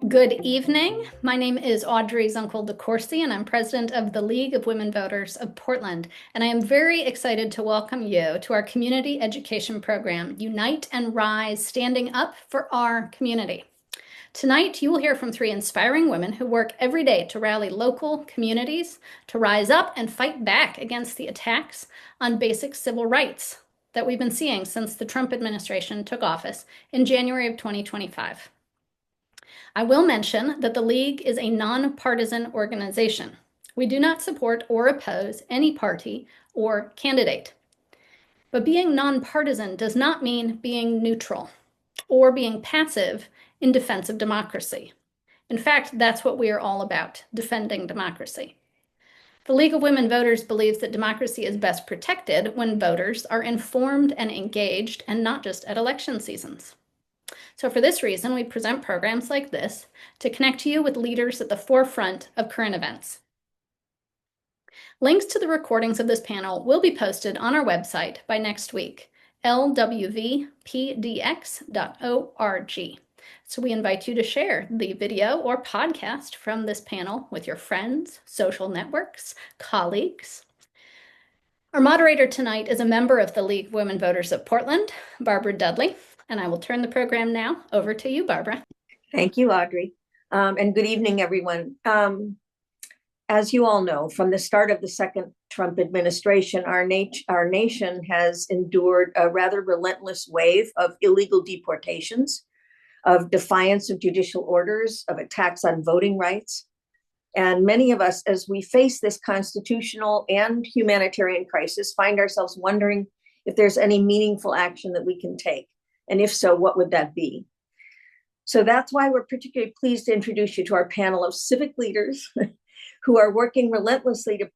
Good evening. My name is Audrey Zunkel-DeCourcy, and I'm president of the League of Women Voters of Portland. And I am very excited to welcome you to our community education program, Unite and Rise, Standing Up for Our Community. Tonight, you will hear from three inspiring women who work every day to rally local communities to rise up and fight back against the attacks on basic civil rights that we've been seeing since the Trump administration took office in January of 2025. I will mention that the League is a nonpartisan organization. We do not support or oppose any party or candidate. But being nonpartisan does not mean being neutral or being passive in defense of democracy. In fact, that's what we are all about, defending democracy. The League of Women Voters believes that democracy is best protected when voters are informed and engaged, and not just at election seasons. So for this reason, we present programs like this to connect you with leaders at the forefront of current events. Links to the recordings of this panel will be posted on our website by next week, LWVPDX.org. So we invite you to share the video or podcast from this panel with your friends, social networks, colleagues. Our moderator tonight is a member of the League of Women Voters of Portland, Barbara Dudley. And I will turn the program now over to you, Barbara. Thank you, Audrey. And good evening, everyone. As you all know, from the start of the second Trump administration, our nation has endured a rather relentless wave of illegal deportations, of defiance of judicial orders, of attacks on voting rights. And many of us, as we face this constitutional and humanitarian crisis, find ourselves wondering if there's any meaningful action that we can take. And if so, what would that be? So that's why we're particularly pleased to introduce you to our panel of civic leaders who are working relentlessly to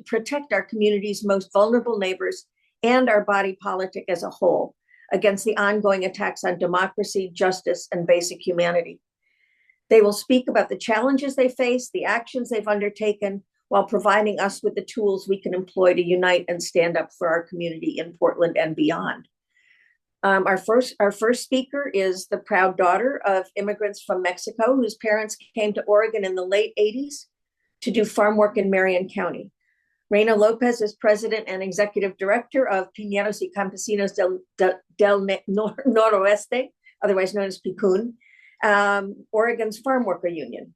protect our community's most vulnerable neighbors and our body politic as a whole against the ongoing attacks on democracy, justice, and basic humanity. They will speak about the challenges they face, the actions they've undertaken, while providing us with the tools we can employ to unite and stand up for our community in Portland and beyond. Our first speaker is the proud daughter of immigrants from Mexico whose parents came to Oregon in the late 80s to do farm work in Marion County. Reina Lopez is president and executive director of Piñeros y Campesinos del Noroeste, otherwise known as PICUN, Oregon's farm worker union,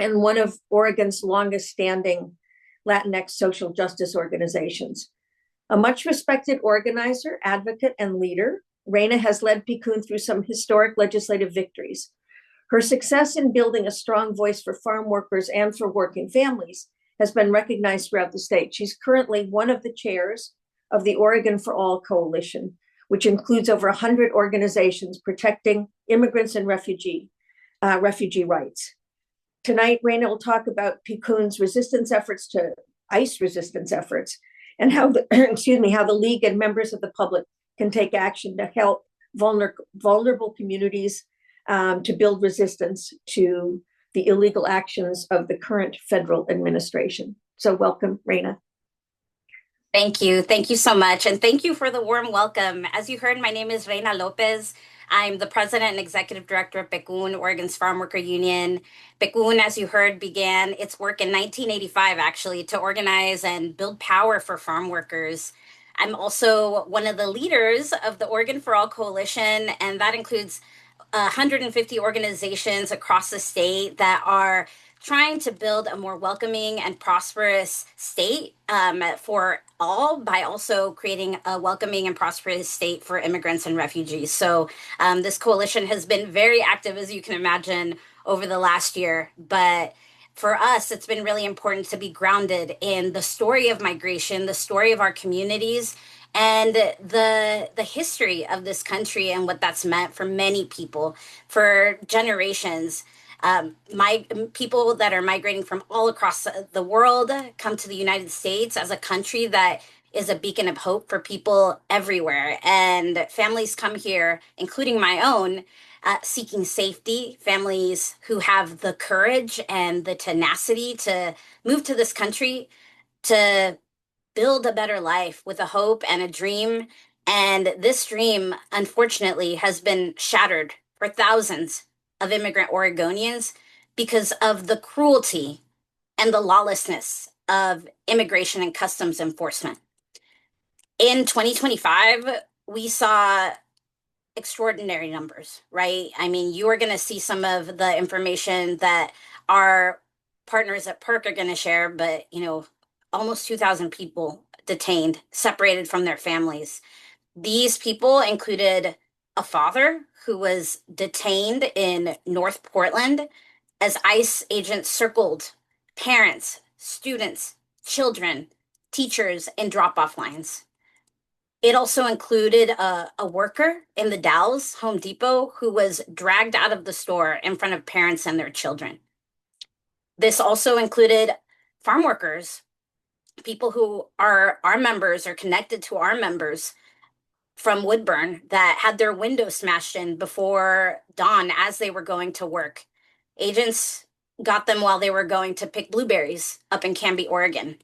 and one of Oregon's longest standing Latinx social justice organizations. A much respected organizer, advocate, and leader, Reina has led PICUN through some historic legislative victories. Her success in building a strong voice for farm workers and for working families has been recognized throughout the state. She's currently one of the chairs of the Oregon for All Coalition, which includes over 100 organizations protecting immigrants and refugee rights. Tonight, Reina will talk about PICUN's resistance efforts to ICE resistance efforts, and how the how the League and members of the public can take action to help vulnerable communities to build resistance to the illegal actions of the current federal administration. So welcome, Reina. Thank you. Thank you so much. And thank you for the warm welcome. As you heard, my name is Reina Lopez. I'm the president and executive director of PICUN, Oregon's Farm Worker Union. PICUN, as you heard, began its work in 1985, actually, to organize and build power for farm workers. I'm also one of the leaders of the Oregon for All Coalition, and that includes 150 organizations across the state that are trying to build a more welcoming and prosperous state for all, by also creating a welcoming and prosperous state for immigrants and refugees. So this coalition has been very active, as you can imagine, over the last year. But for us, it's been really important to be grounded in the story of migration, the story of our communities, and the history of this country and what that's meant for many people for generations. People that are migrating from all across the world come to the United States as a country that is a beacon of hope for people everywhere. And families come here, including my own, seeking safety, families who have the courage and the tenacity to move to this country to build a better life with a hope and a dream. And this dream, unfortunately, has been shattered for thousands of immigrant Oregonians because of the cruelty and the lawlessness of immigration and customs enforcement. In 2025, we saw extraordinary numbers, right? I mean, you are going to see some of the information that our partners at PERC are going to share, but almost 2,000 people detained, separated from their families. These people included a father who was detained in North Portland as ICE agents circled parents, students, children, teachers in drop-off lines. It also included a worker in the Dalles Home Depot who was dragged out of the store in front of parents and their children. This also included farm workers, people who are our members or connected to our members from Woodburn that had their windows smashed in before dawn as they were going to work. Agents got them while they were going to pick blueberries up in Canby, Oregon.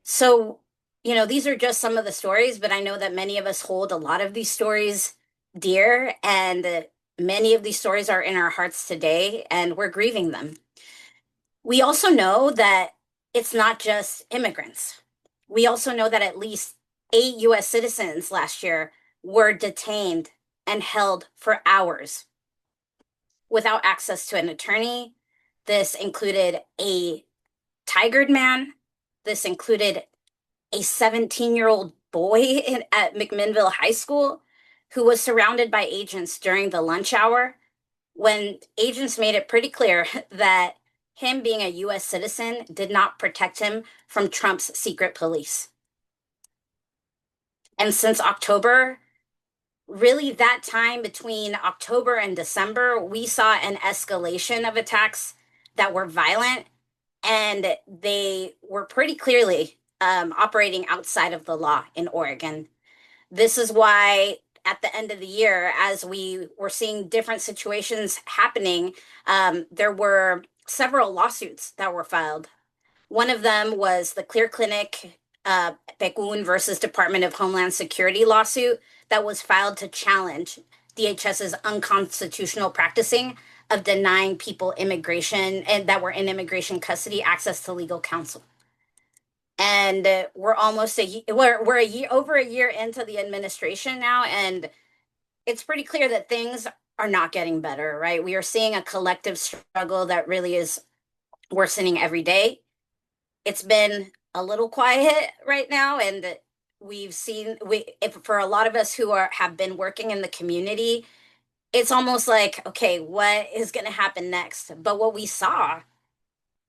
So, these are just some of the stories, but I know that many of us hold a lot of these stories dear, and many of these stories are in our hearts today, and we're grieving them. We also know that it's not just immigrants. We also know that at least 8 US citizens last year were detained and held for hours without access to an attorney. This included a tigered man. This included a 17-year-old boy at McMinnville High School who was surrounded by agents during the lunch hour when agents made it pretty clear that him being a US citizen did not protect him from Trump's secret police. And since October, really that time between October and December, we saw an escalation of attacks that were violent, and they were pretty clearly operating outside of the law in Oregon. This is why at the end of the year, as we were seeing different situations happening, there were several lawsuits that were filed. One of them was the Clear Clinic Pecun versus Department of Homeland Security lawsuit that was filed to challenge DHS's unconstitutional practicing of denying people immigration and that were in immigration custody access to legal counsel. And we're almost we're a year over a year into the administration now, and it's pretty clear that things are not getting better, right? We are seeing a collective struggle that really is worsening every day. It's been a little quiet right now, and we've seen for a lot of us who have been working in the community, it's almost like, okay, what is going to happen next? But what we saw,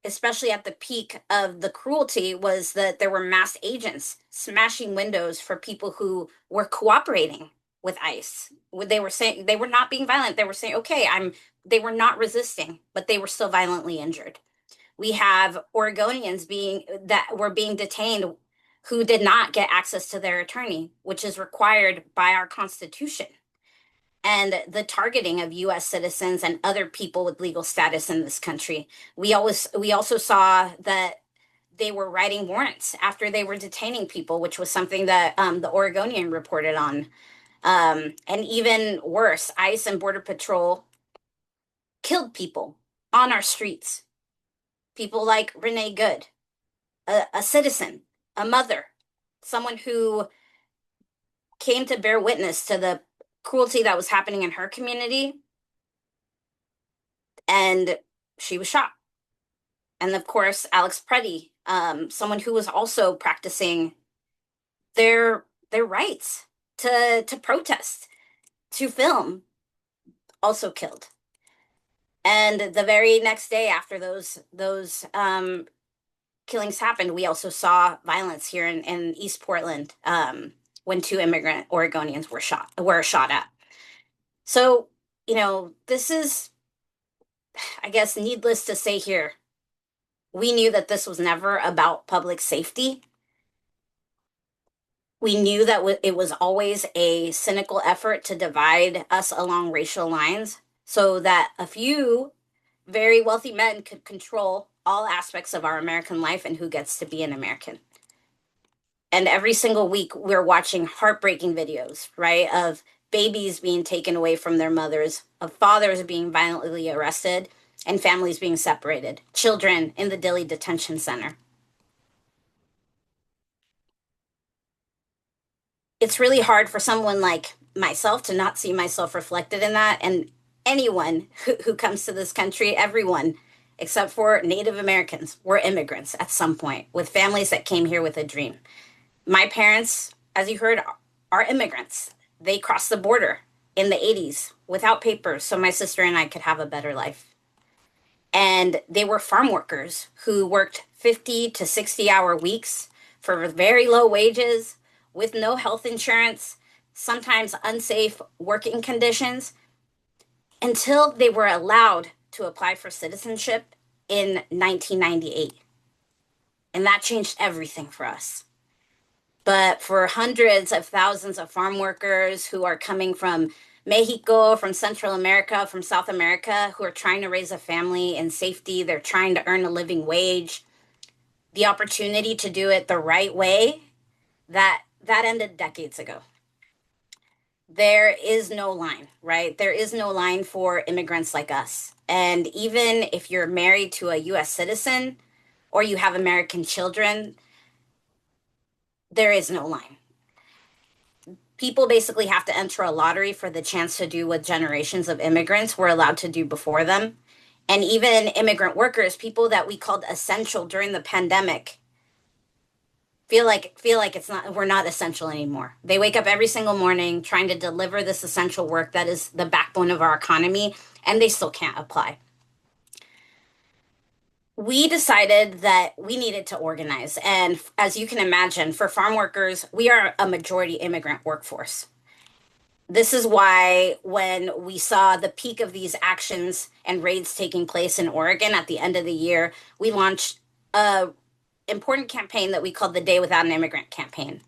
especially at the peak of the cruelty, was that there were mass agents smashing windows for people who were cooperating with ICE. They were saying they were not being violent. They were saying, okay, they were not resisting, but they were still violently injured. We have Oregonians that were being detained who did not get access to their attorney, which is required by our Constitution, and the targeting of US citizens and other people with legal status in this country. We also saw that they were writing warrants after they were detaining people, which was something that the Oregonian reported on. And even worse, ICE and Border Patrol killed people on our streets. People like Renee Good, a citizen, a mother, someone who came to bear witness to the cruelty that was happening in her community, and she was shot. And of course, Alex Preddy, someone who was also practicing their rights to protest, to film, also killed. And the very next day after those killings happened, we also saw violence here in East Portland when 2 immigrant Oregonians were shot at. So, this is, I guess, needless to say here, we knew that this was never about public safety. We knew that it was always a cynical effort to divide us along racial lines so that a few very wealthy men could control all aspects of our American life and who gets to be an American. And every single week, we're watching heartbreaking videos, right, of babies being taken away from their mothers, of fathers being violently arrested, and families being separated, children in the Dilley Detention Center. It's really hard for someone like myself to not see myself reflected in that. And anyone who comes to this country, everyone except for Native Americans were immigrants at some point with families that came here with a dream. My parents, as you heard, are immigrants. They crossed the border in the 80s without papers so my sister and I could have a better life. And they were farm workers who worked 50 to 60-hour weeks for very low wages with no health insurance, sometimes unsafe working conditions, until they were allowed to apply for citizenship in 1998. And that changed everything for us. But for hundreds of thousands of farm workers who are coming from Mexico, from Central America, from South America, who are trying to raise a family in safety, they're trying to earn a living wage, the opportunity to do it the right way, that ended decades ago. There is no line, right? There is no line for immigrants like us. And even if you're married to a US citizen or you have American children, there is no line. People basically have to enter a lottery for the chance to do what generations of immigrants were allowed to do before them. And even immigrant workers, people that we called essential during the pandemic, feel like we're not essential anymore. They wake up every single morning trying to deliver this essential work that is the backbone of our economy, and they still can't apply. We decided that we needed to organize. And as you can imagine, for farm workers, we are a majority immigrant workforce. This is why when we saw the peak of these actions and raids taking place in Oregon at the end of the year, we launched a important campaign that we called the Day Without an Immigrant campaign,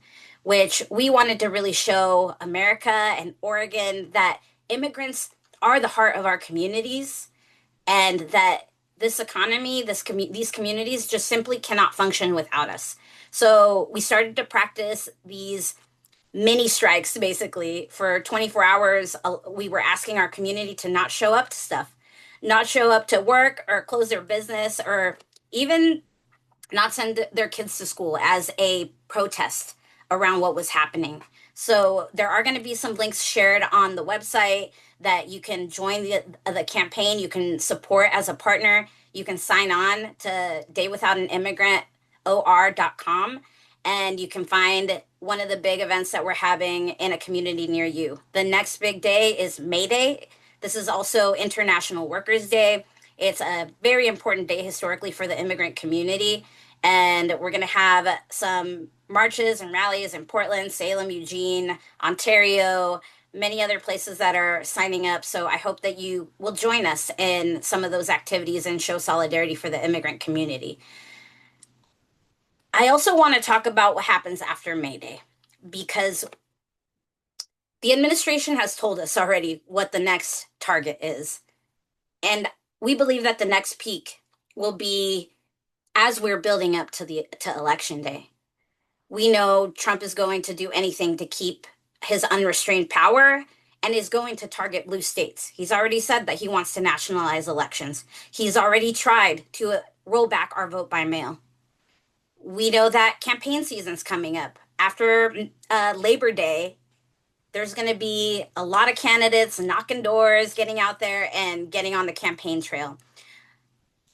which we wanted to really show America and Oregon that immigrants are the heart of our communities and that this economy, these communities just simply cannot function without us. So we started to practice these mini strikes basically for 24 hours. We were asking our community to not show up to stuff, not show up to work or close their business or even not send their kids to school as a protest around what was happening. So there are going to be some links shared on the website that you can join the campaign. You can support as a partner. You can sign on to daywithoutanimmigrant.or.com and you can find one of the big events that we're having in a community near you. The next big day is May Day. This is also International Workers' Day. It's a very important day historically for the immigrant community. And we're going to have some marches and rallies in Portland, Salem, Eugene, Ontario, many other places that are signing up. So I hope that you will join us in some of those activities and show solidarity for the immigrant community. I also want to talk about what happens after May Day, because the administration has told us already what the next target is. And we believe that the next peak will be as we're building up to election day. We know Trump is going to do anything to keep his unrestrained power and is going to target blue states. He's already said that he wants to nationalize elections. He's already tried to roll back our vote by mail. We know that campaign season's coming up. After Labor Day, there's going to be a lot of candidates knocking doors, getting out there and getting on the campaign trail.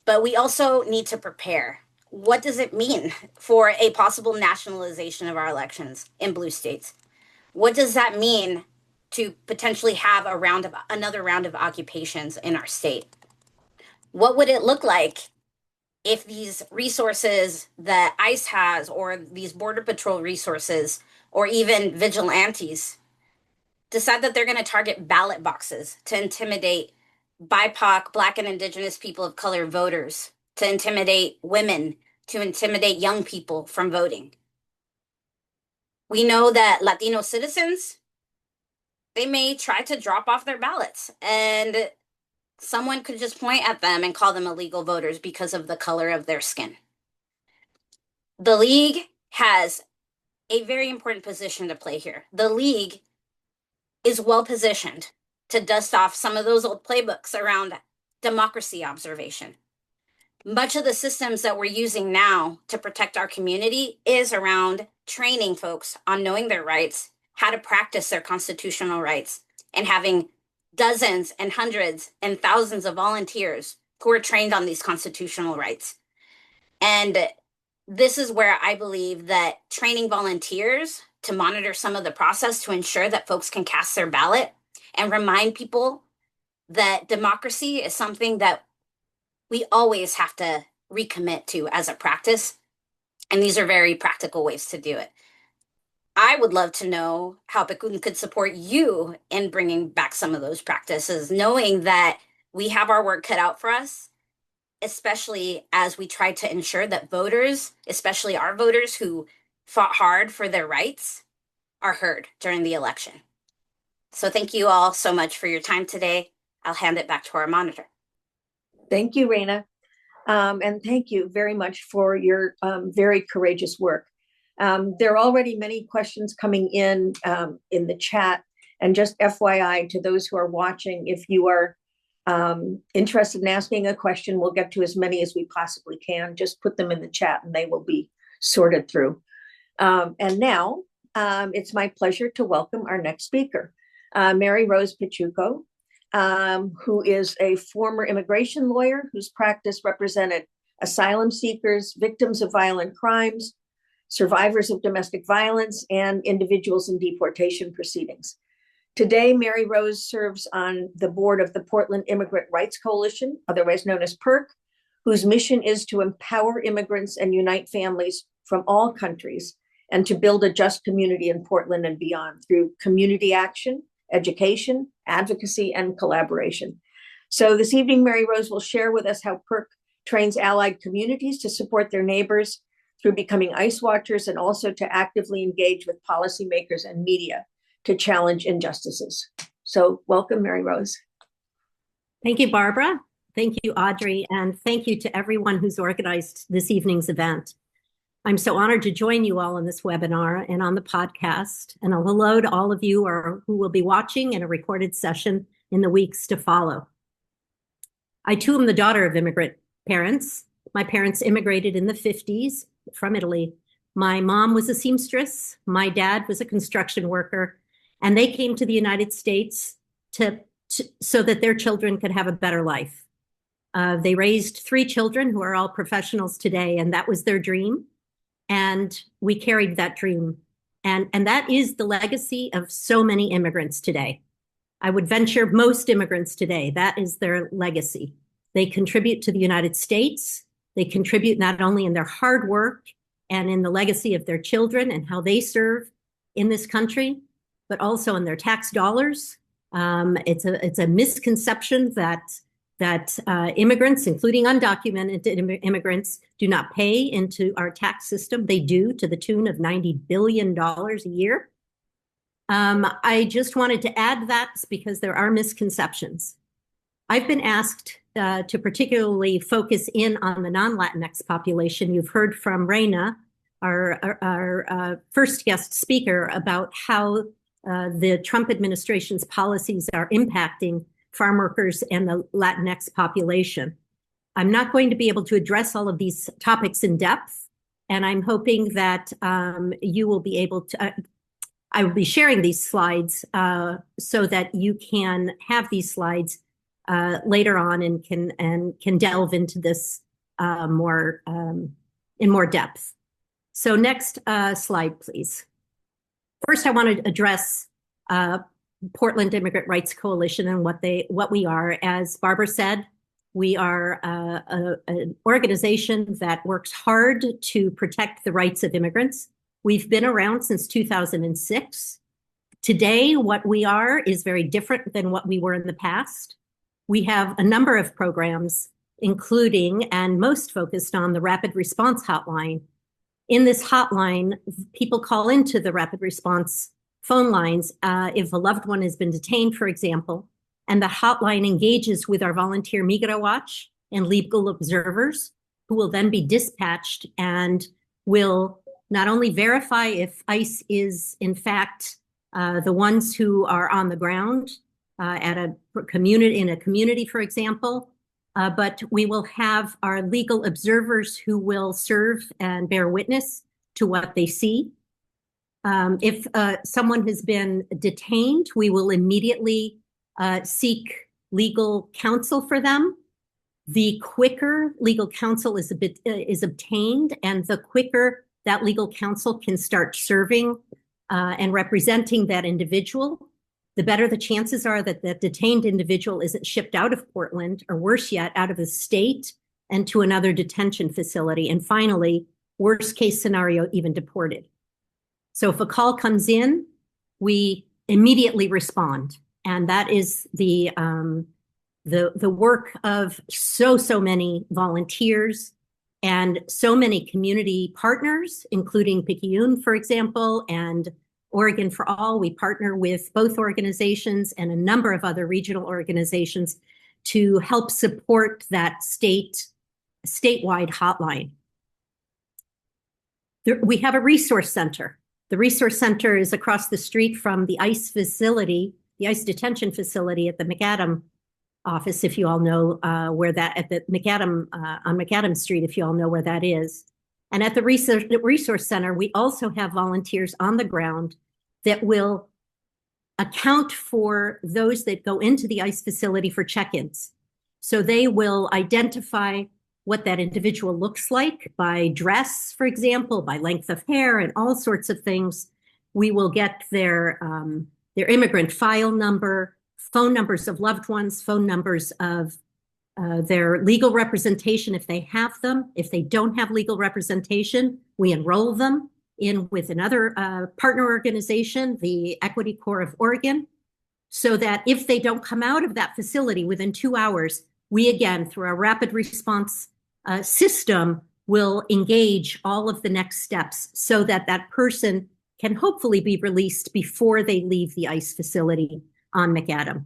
But we also need to prepare. What does it mean for a possible nationalization of our elections in blue states? What does that mean to potentially have another round of occupations in our state? What would it look like if these resources that ICE has, or these Border Patrol resources, or even vigilantes decide that they're going to target ballot boxes to intimidate BIPOC, Black and Indigenous people of color voters, to intimidate women, to intimidate young people from voting? We know that Latino citizens, they may try to drop off their ballots and someone could just point at them and call them illegal voters because of the color of their skin. The League has a very important position to play here. The League is well positioned to dust off some of those old playbooks around democracy observation. Much of the systems that we're using now to protect our community is around training folks on knowing their rights, how to practice their constitutional rights, and having dozens and hundreds and thousands of volunteers who are trained on these constitutional rights. And this is where I believe that training volunteers to monitor some of the process to ensure that folks can cast their ballot and remind people that democracy is something that we always have to recommit to as a practice. And these are very practical ways to do it. I would love to know how PDX could support you in bringing back some of those practices, knowing that we have our work cut out for us, especially as we try to ensure that voters, especially our voters who fought hard for their rights, are heard during the election. So thank you all so much for your time today. I'll hand it back to our monitor. Thank you, Reina. And thank you very much for your very courageous work. There are already many questions coming in the chat. And just FYI to those who are watching, if you are interested in asking a question, we'll get to as many as we possibly can. Just put them in the chat and they will be sorted through. And now it's my pleasure to welcome our next speaker, Mary Rose Pachuco, who is a former immigration lawyer whose practice represented asylum seekers, victims of violent crimes, survivors of domestic violence, and individuals in deportation proceedings. Today, Mary Rose serves on the board of the Portland Immigrant Rights Coalition, otherwise known as PIRC, whose mission is to empower immigrants and unite families from all countries and to build a just community in Portland and beyond through community action, education, advocacy, and collaboration. So this evening, Mary Rose will share with us how PIRC trains allied communities to support their neighbors through becoming ice watchers and also to actively engage with policymakers and media to challenge injustices. So welcome, Mary Rose. Thank you, Barbara. Thank you, Audrey, and thank you to everyone who's organized this evening's event. I'm so honored to join you all in this webinar and on the podcast, and a hello to all of you who will be watching in a recorded session in the weeks to follow. I too am the daughter of immigrant parents. My parents immigrated in the 50s from Italy. My mom was a seamstress. My dad was a construction worker, and they came to the United States so that their children could have a better life. They raised 3 children who are all professionals today, and that was their dream. And we carried that dream. And that is the legacy of so many immigrants today. I would venture most immigrants today, that is their legacy. They contribute to the United States. They contribute not only in their hard work and in the legacy of their children and how they serve in this country, but also in their tax dollars. It's a misconception that immigrants, including undocumented immigrants, do not pay into our tax system. They do, to the tune of $90 billion a year. I just wanted to add that because there are misconceptions. I've been asked to particularly focus in on the non-Latinx population. You've heard from Reina, our first guest speaker, about how the Trump administration's policies are impacting farm workers and the Latinx population. I'm not going to be able to address all of these topics in depth, and I'm hoping that you will be able to, I will be sharing these slides so that you can have these slides later on and can delve into this in more depth. So next slide, please. First, I want to address Portland Immigrant Rights Coalition and what we are. As Barbara said, we are an organization that works hard to protect the rights of immigrants. We've been around since 2006. Today, what we are is very different than what we were in the past. We have a number of programs, including and most focused on the Rapid Response Hotline. In this hotline, people call into the Rapid Response phone lines if a loved one has been detained, for example, and the hotline engages with our volunteer Migra Watch and legal observers, who will then be dispatched and will not only verify if ICE is in fact the ones who are on the ground at a community, in a community, for example. But we will have our legal observers who will serve and bear witness to what they see. If someone has been detained, we will immediately seek legal counsel for them. The quicker legal counsel is obtained, and the quicker that legal counsel can start serving and representing that individual, the better the chances are that that detained individual isn't shipped out of Portland, or worse yet, out of the state and to another detention facility. And finally, worst case scenario, even deported. So if a call comes in, we immediately respond. And that is the work of so many volunteers and so many community partners, including Picayune, for example, and Oregon for All. We partner with both organizations and a number of other regional organizations to help support that statewide hotline. We have a resource center. The resource center is across the street from the ICE facility, the ICE detention facility at the McAdam office, if you all know where that, at the McAdam, on McAdam Street, if you all know where that is. And at the resource center, we also have volunteers on the ground that will account for those that go into the ICE facility for check-ins. So they will identify what that individual looks like by dress, for example, by length of hair, and all sorts of things. We will get their immigrant file number, phone numbers of loved ones, phone numbers of their legal representation if they have them. If they don't have legal representation, we enroll them in with another partner organization, the Equity Corps of Oregon, so that if they don't come out of that facility within 2 hours, we again, through our rapid response system, will engage all of the next steps so that that person can hopefully be released before they leave the ICE facility on McAdam.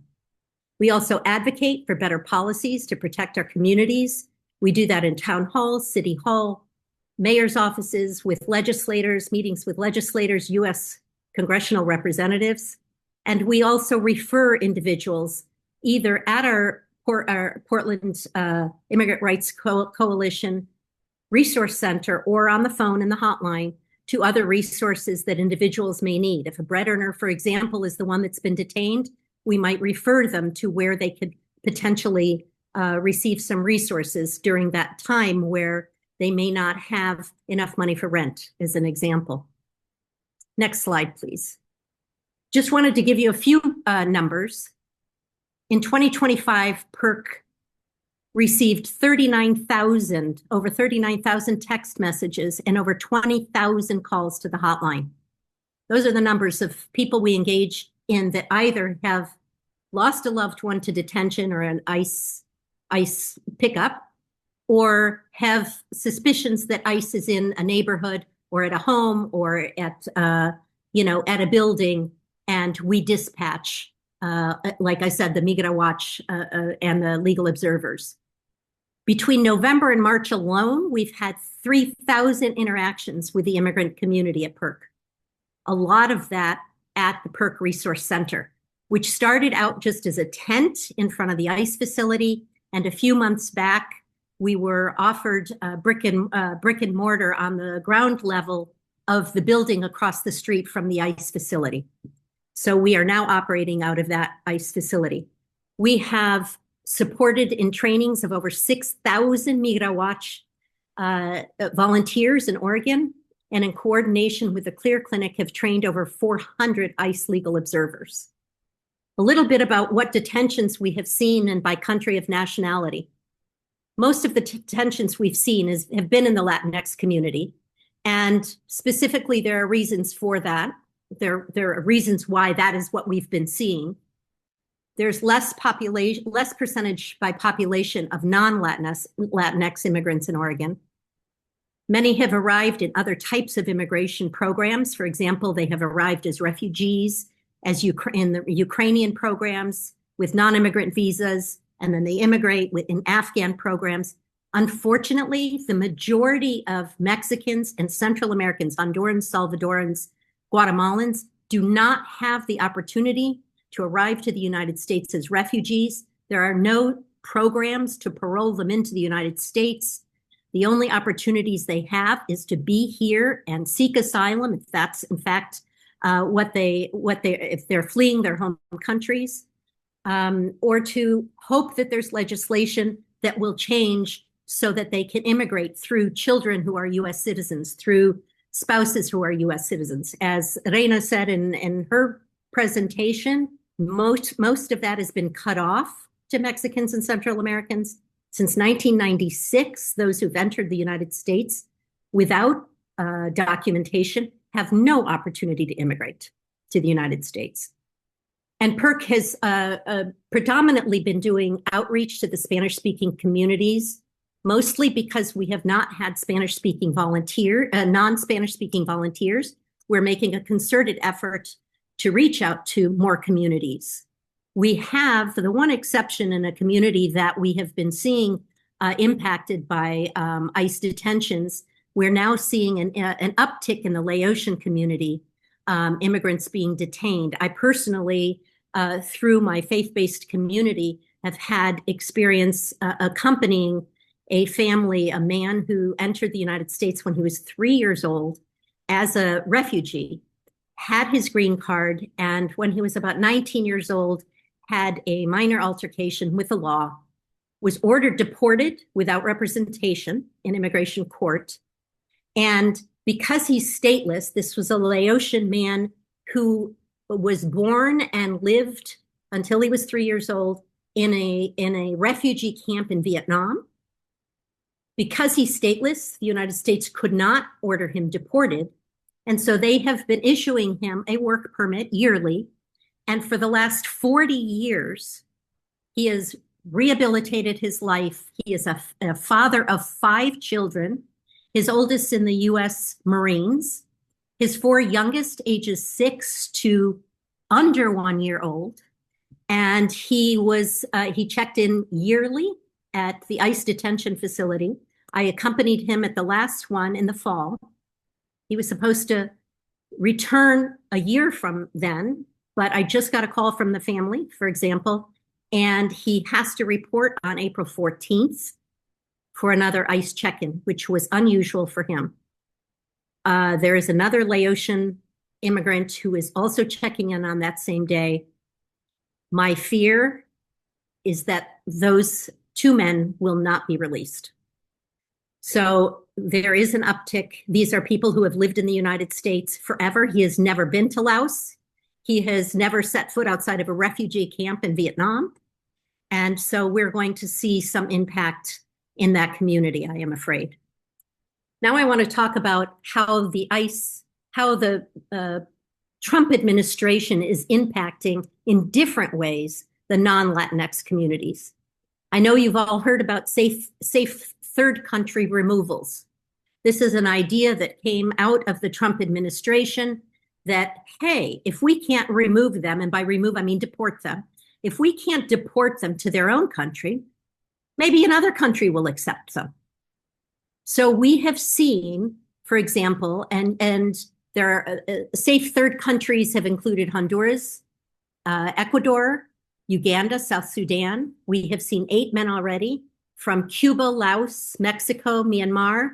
We also advocate for better policies to protect our communities. We do that in town hall, city hall, mayor's offices, with legislators, meetings with legislators, U.S. congressional representatives. And we also refer individuals either at our Portland Immigrant Rights Coalition Resource Center or on the phone in the hotline to other resources that individuals may need. If a bread earner, for example, is the one that's been detained, we might refer them to where they could potentially receive some resources during that time where they may not have enough money for rent, as an example. Next slide, please. Just wanted to give you a few numbers. In 2025, PERC received over 39,000 text messages and over 20,000 calls to the hotline. Those are the numbers of people we engage in that either have lost a loved one to detention or an ICE pickup, or have suspicions that ICE is in a neighborhood or at a home or at a building, and we dispatch, like I said, the Migra Watch and the legal observers. Between November and March alone, we've had 3,000 interactions with the immigrant community at PERC. A lot of that at the PERC Resource Center, which started out just as a tent in front of the ICE facility. And a few months back, we were offered brick and mortar on the ground level of the building across the street from the ICE facility. So we are now operating out of that ICE facility. We have supported in trainings of over 6,000 Migra Watch volunteers in Oregon, and in coordination with the CLEAR Clinic have trained over 400 ICE legal observers. A little bit about what detentions we have seen and by country of nationality. Most of the detentions we've seen have been in the Latinx community, and specifically there are reasons for that. There are reasons why that is what we've been seeing. There's less percentage by population of non-Latinx immigrants in Oregon. Many have arrived in other types of immigration programs. For example, they have arrived as refugees, in the Ukrainian programs with non-immigrant visas, and then they immigrate in Afghan programs. Unfortunately, the majority of Mexicans and Central Americans, Hondurans, Salvadorans, Guatemalans, do not have the opportunity to arrive to the United States as refugees. There are no programs to parole them into the United States. The only opportunities they have is to be here and seek asylum, if that's in fact if they're fleeing their home countries, or to hope that there's legislation that will change so that they can immigrate through children who are U.S. citizens, through spouses who are U.S. citizens. As Reina said in her presentation, most of that has been cut off to Mexicans and Central Americans. Since 1996, those who've entered the United States without documentation have no opportunity to immigrate to the United States. And PERC has predominantly been doing outreach to the Spanish-speaking communities, mostly because we have not had Spanish-speaking non-Spanish-speaking volunteers. We're making a concerted effort to reach out to more communities. We have, for the one exception, in a community that we have been seeing impacted by ICE detentions, we're now seeing an uptick in the Laotian community, immigrants being detained. I personally, through my faith-based community, have had experience accompanying a family, a man who entered the United States when he was 3 years old as a refugee, had his green card, and when he was about 19 years old, had a minor altercation with the law, was ordered deported without representation in immigration court. And because he's stateless, this was a Laotian man who was born and lived until he was 3 years old in a refugee camp in Vietnam. Because he's stateless, the United States could not order him deported. And so they have been issuing him a work permit yearly. And for the last 40 years, he has rehabilitated his life. He is a father of 5 children, his oldest in the U.S. Marines, his 4 youngest, ages 6 to under 1 year old. And he checked in yearly at the ICE detention facility. I accompanied him at the last one in the fall. He was supposed to return a year from then, but I just got a call from the family, for example, and he has to report on April 14th for another ICE check-in, which was unusual for him. There is another Laotian immigrant who is also checking in on that same day. My fear is that those 2 men will not be released. So there is an uptick. These are people who have lived in the United States forever. He has never been to Laos. He has never set foot outside of a refugee camp in Vietnam. And so we're going to see some impact in that community, I am afraid. Now I want to talk about how the Trump administration is impacting in different ways the non-Latinx communities. I know you've all heard about safe third country removals. This is an idea that came out of the Trump administration that, hey, if we can't remove them, and by remove, I mean deport them, if we can't deport them to their own country, maybe another country will accept them. So we have seen, for example, and there are safe third countries have included Honduras, Ecuador, Uganda, South Sudan. We have seen 8 men already from Cuba, Laos, Mexico, Myanmar,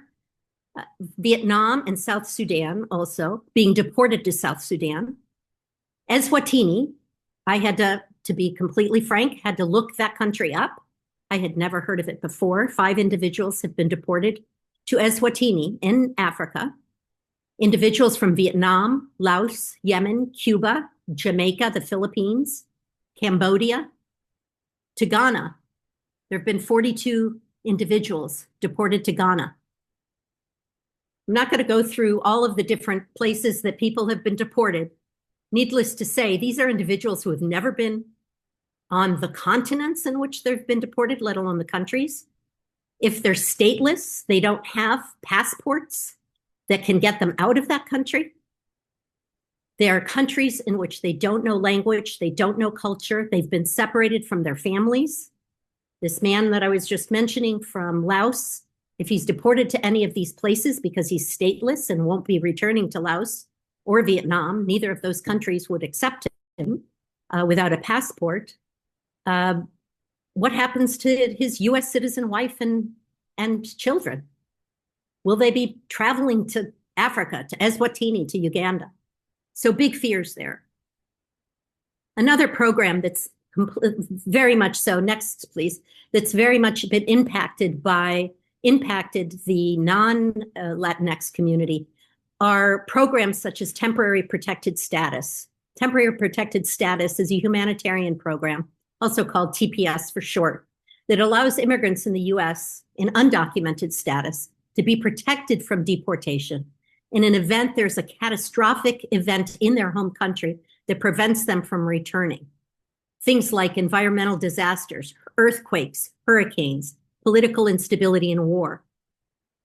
Vietnam, and South Sudan also being deported to South Sudan. Eswatini, I had to be completely frank, had to look that country up. I had never heard of it before. 5 individuals have been deported to Eswatini in Africa. Individuals from Vietnam, Laos, Yemen, Cuba, Jamaica, the Philippines, Cambodia, to Ghana. There have been 42 individuals deported to Ghana. I'm not going to go through all of the different places that people have been deported. Needless to say, these are individuals who have never been on the continents in which they've been deported, let alone the countries. If they're stateless, they don't have passports that can get them out of that country. There are countries in which they don't know language, they don't know culture, they've been separated from their families. This man that I was just mentioning from Laos, if he's deported to any of these places because he's stateless and won't be returning to Laos, or Vietnam. Neither of those countries would accept him without a passport. What happens to his US citizen wife and children? Will they be traveling to Africa, to Eswatini, to Uganda? So big fears there. Another program that's very much so, next please, that's very much been impacted the non-Latinx community are programs such as temporary protected status. Temporary protected status is a humanitarian program, also called TPS for short, that allows immigrants in the US in undocumented status to be protected from deportation in an event there's a catastrophic event in their home country that prevents them from returning. Things like environmental disasters, earthquakes, hurricanes, political instability, and war.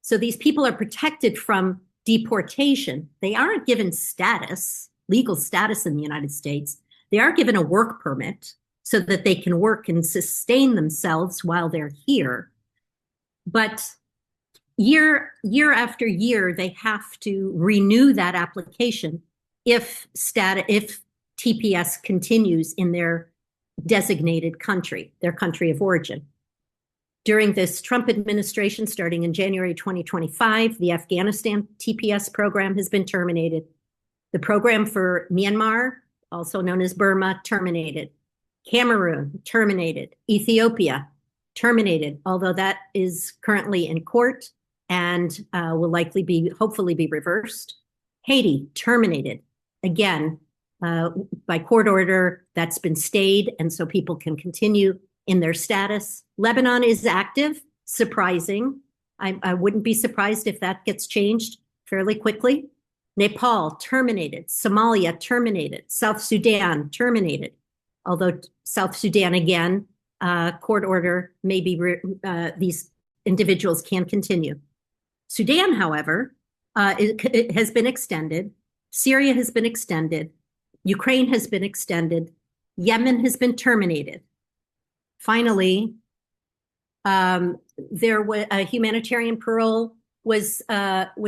So these people are protected from deportation. They aren't given status, legal status in the United States. They are given a work permit so that they can work and sustain themselves while they're here. But year after year, they have to renew that application if TPS continues in their designated country, their country of origin. During this Trump administration, starting in January 2025, the Afghanistan TPS program has been terminated. The program for Myanmar, also known as Burma, terminated. Cameroon, terminated. Ethiopia, terminated, although that is currently in court and will hopefully be reversed. Haiti, terminated. Again, by court order, that's been stayed, and so people can continue in their status. Lebanon is active, surprising. I wouldn't be surprised if that gets changed fairly quickly. Nepal, terminated. Somalia, terminated. South Sudan, terminated. Although South Sudan, again, court order, maybe these individuals can continue. Sudan, however, it has been extended. Syria has been extended. Ukraine has been extended. Yemen has been terminated. Finally, there was a humanitarian parole was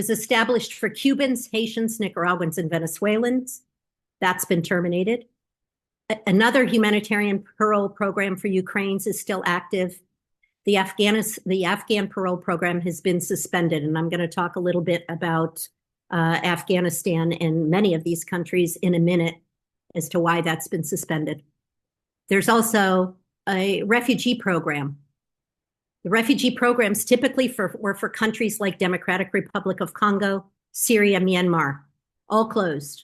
established for Cubans, Haitians, Nicaraguans, and Venezuelans. That's been terminated. Another humanitarian parole program for Ukrainians is still active. The Afghan parole program has been suspended, and I'm going to talk a little bit about Afghanistan and many of these countries in a minute as to why that's been suspended. There's also a refugee program. The refugee programs typically were for countries like Democratic Republic of Congo, Syria, Myanmar, all closed.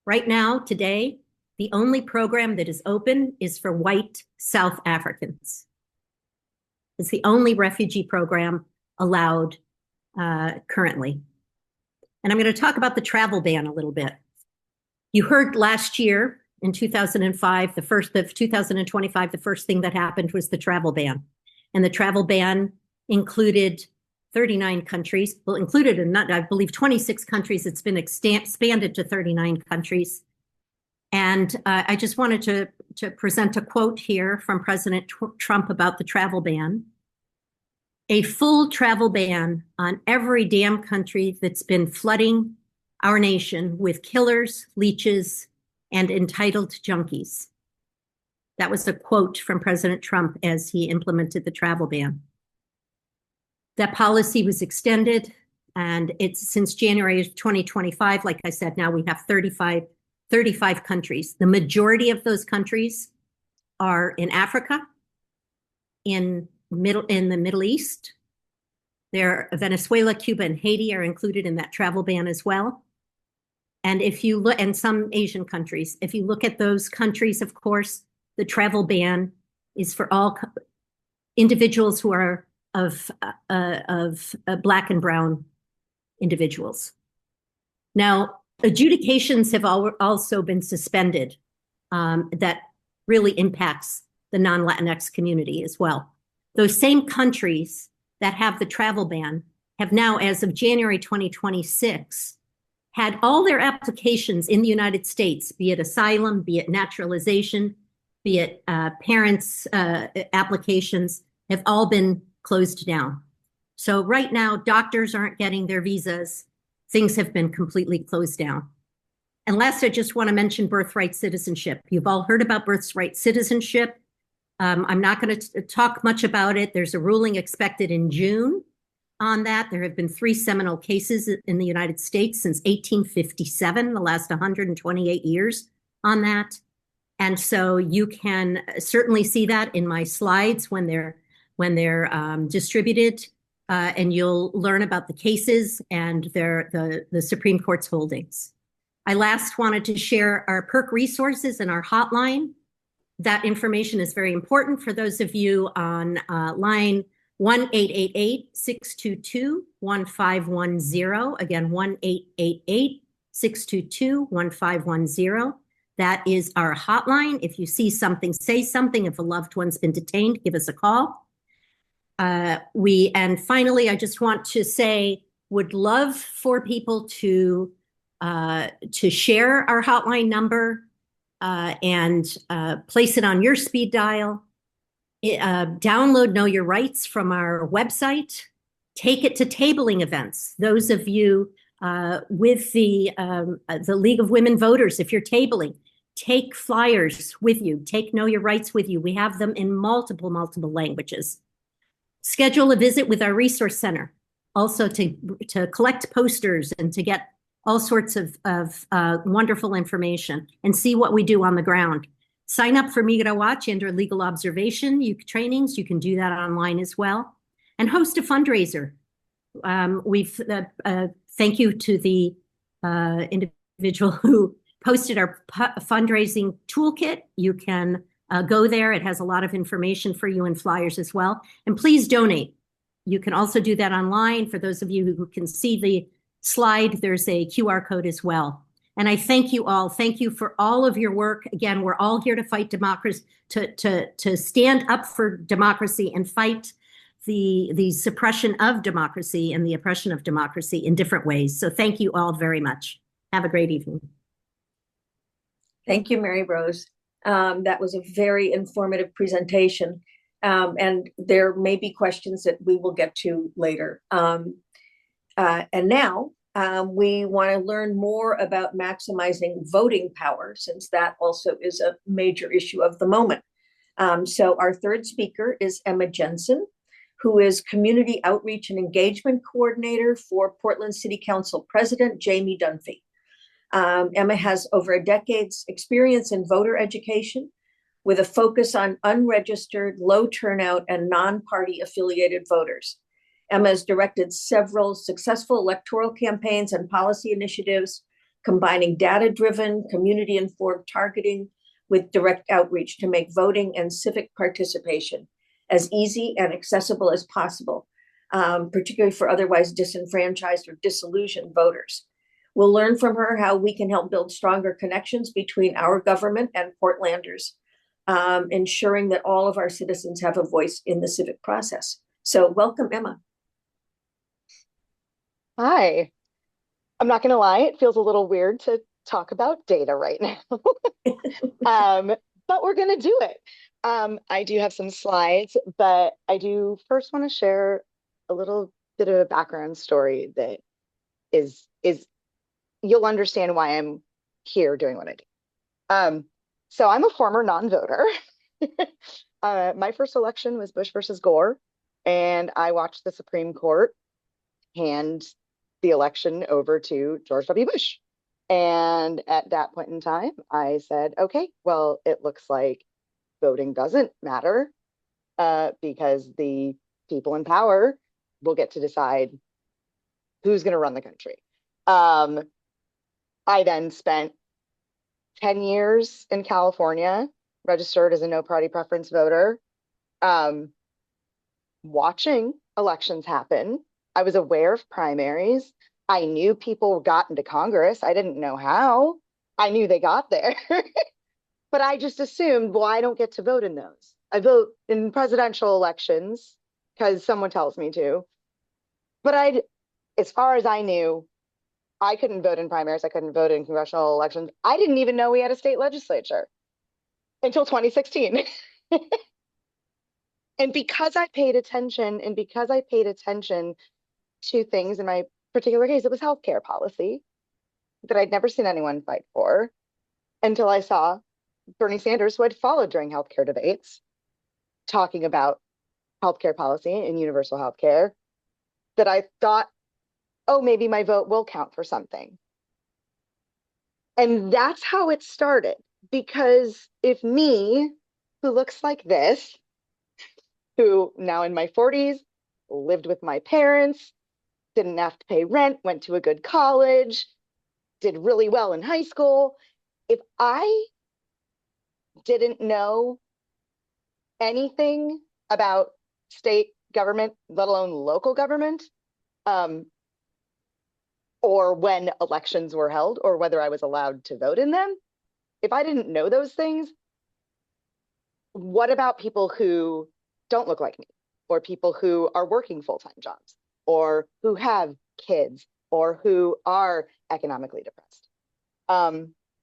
Right now, today, the only program that is open is for white South Africans. It's the only refugee program allowed currently. And I'm going to talk about the travel ban a little bit. You heard last year in 2005, the first of 2025, the first thing that happened was the travel ban. And the travel ban included 39 countries, well, included in, I believe, 26 countries. It's been expanded to 39 countries. And I just wanted to present a quote here from President Trump about the travel ban. A full travel ban on every damn country that's been flooding our nation with killers, leeches, and entitled junkies. That was a quote from President Trump as he implemented the travel ban. That policy was extended, and it's since January of 2025. Like I said, now we have 35 countries. The majority of those countries are in Africa, in the Middle East. There, Venezuela, Cuba, and Haiti are included in that travel ban as well. And if you look, and some Asian countries, if you look at those countries, of course, the travel ban is for all individuals who are of Black and brown individuals. Now, adjudications have also been suspended. That really impacts the non-Latinx community as well. Those same countries that have the travel ban have now, as of January 2026, had all their applications in the United States, be it asylum, be it naturalization, be it parents' applications, have all been closed down. So right now, doctors aren't getting their visas. Things have been completely closed down. And last, I just want to mention birthright citizenship. You've all heard about birthright citizenship. I'm not going to talk much about it. There's a ruling expected in June on that. There have been 3 seminal cases in the United States since 1857, the last 128 years on that. And so you can certainly see that in my slides when they're distributed, and you'll learn about the cases and the Supreme Court's holdings. I last wanted to share our PERC resources and our hotline. That information is very important for those of you on line 1-888-622-1510. Again, 1-888-622-1510. That is our hotline. If you see something, say something. If a loved one's been detained, give us a call. And finally, I just want to say, would love for people to share our hotline number and place it on your speed dial. Download Know Your Rights from our website. Take it to tabling events. Those of you with the League of Women Voters, if you're tabling, take flyers with you. Take Know Your Rights with you. We have them in multiple languages. Schedule a visit with our resource center, also to collect posters and to get all sorts of wonderful information and see what we do on the ground. Sign up for Migra Watch and our legal observation trainings. You can do that online as well. And host a fundraiser. Thank you to the individual who posted our fundraising toolkit. You can go there. It has a lot of information for you and flyers as well. And please donate. You can also do that online. For those of you who can see the slide, there's a QR code as well. And I thank you all. Thank you for all of your work. Again, we're all here to fight democracy, to stand up for democracy and fight the suppression of democracy and the oppression of democracy in different ways. So thank you all very much. Have a great evening. Thank you, Mary Rose. That was a very informative presentation. And there may be questions that we will get to later. And now we want to learn more about maximizing voting power, since that also is a major issue of the moment. So our third speaker is Emma Jensen, who is Community Outreach and Engagement Coordinator for Portland City Council President Jamie Dunphy. Emma has over a decade's experience in voter education with a focus on unregistered, low turnout, and non-party affiliated voters. Emma has directed several successful electoral campaigns and policy initiatives, combining data-driven, community-informed targeting with direct outreach to make voting and civic participation as easy and accessible as possible, particularly for otherwise disenfranchised or disillusioned voters. We'll learn from her how we can help build stronger connections between our government and Portlanders, ensuring that all of our citizens have a voice in the civic process. So welcome, Emma. Hi. I'm not going to lie, it feels a little weird to talk about data right now. But we're going to do it. I do have some slides, but I do first want to share a little bit of a background story that is you'll understand why I'm here doing what I do. So I'm a former non-voter. My first election was Bush versus Gore, and I watched the Supreme Court hand the election over to George W. Bush. And at that point in time, I said, okay, well, it looks like voting doesn't matter because the people in power will get to decide who's going to run the country. I then spent 10 years in California, registered as a no party preference voter, watching elections happen. I was aware of primaries. I knew people got into Congress. I didn't know how. I knew they got there. But I just assumed, well, I don't get to vote in those. I vote in presidential elections because someone tells me to. But as far as I knew, I couldn't vote in primaries. I couldn't vote in congressional elections. I didn't even know we had a state legislature until 2016. And because I paid attention, to things, in my particular case, it was healthcare policy. that I'd never seen anyone fight for until I saw Bernie Sanders, who I'd followed during healthcare debates, talking about healthcare policy and universal healthcare, that I thought, oh, maybe my vote will count for something. And that's how it started. Because if me, who looks like this, who now in my 40s, lived with my parents, didn't have to pay rent, went to a good college, did really well in high school, if I didn't know anything about state government, let alone local government, or when elections were held, or whether I was allowed to vote in them, if I didn't know those things, what about people who don't look like me, or people who are working full-time jobs, or who have kids, or who are economically depressed?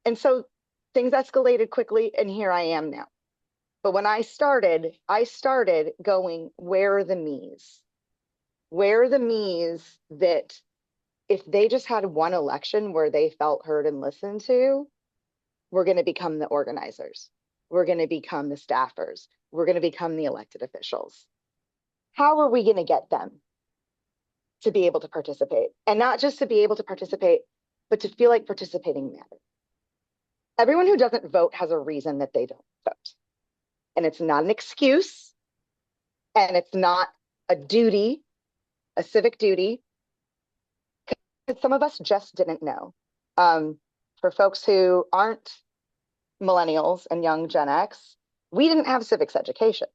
And so things escalated quickly, and here I am now. But when I started going, where are the me's? Where are the me's that if they just had one election where they felt heard and listened to, we're going to become the organizers. We're going to become the staffers. We're going to become the elected officials. How are we going to get them to be able to participate? And not just to be able to participate, but to feel like participating matters. Everyone who doesn't vote has a reason that they don't vote. And it's not an excuse, and it's not a duty, a civic duty, because some of us just didn't know. For folks who aren't millennials and young Gen X, we didn't have civics education.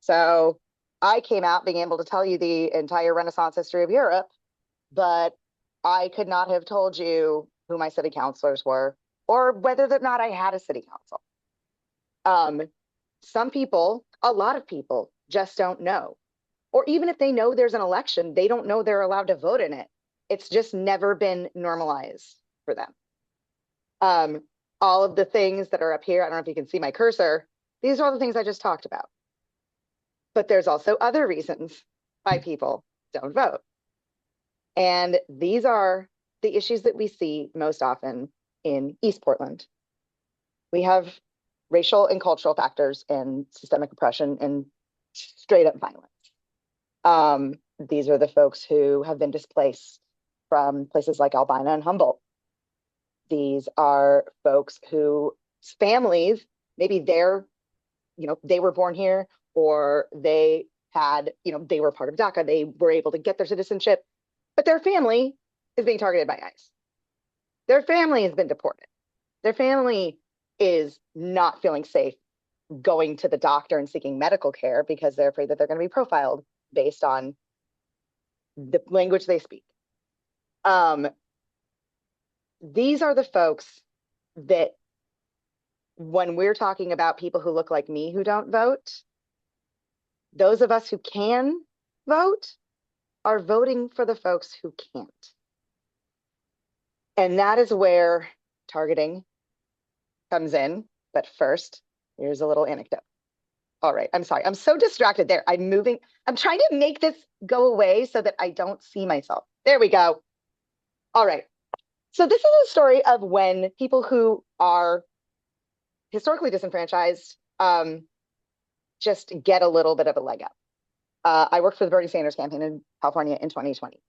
So I came out being able to tell you the entire Renaissance history of Europe, but I could not have told you who my city councilors were, or whether or not I had a city council. Some people, a lot of people, just don't know. Or even if they know there's an election, they don't know they're allowed to vote in it. It's just never been normalized for them. All of the things that are up here, I don't know if you can see my cursor, these are all the things I just talked about. But there's also other reasons why people don't vote. And these are the issues that we see most often in East Portland. We have racial and cultural factors and systemic oppression and straight up violence. These are the folks who have been displaced from places like Albina and Humboldt. These are folks whose families, maybe they were born here, or they had, they were part of DACA, they were able to get their citizenship, but their family is being targeted by ICE. Their family has been deported. Their family is not feeling safe going to the doctor and seeking medical care because they're afraid that they're going to be profiled based on the language they speak. These are the folks that, when we're talking about people who look like me who don't vote, those of us who can vote are voting for the folks who can't. And that is where targeting comes in. But first, here's a little anecdote. All right, I'm sorry, I'm so distracted there. I'm moving, I'm trying to make this go away so that I don't see myself. There we go. All right, so this is a story of when people who are historically disenfranchised just get a little bit of a leg up. I worked for the Bernie Sanders campaign in California in 2020.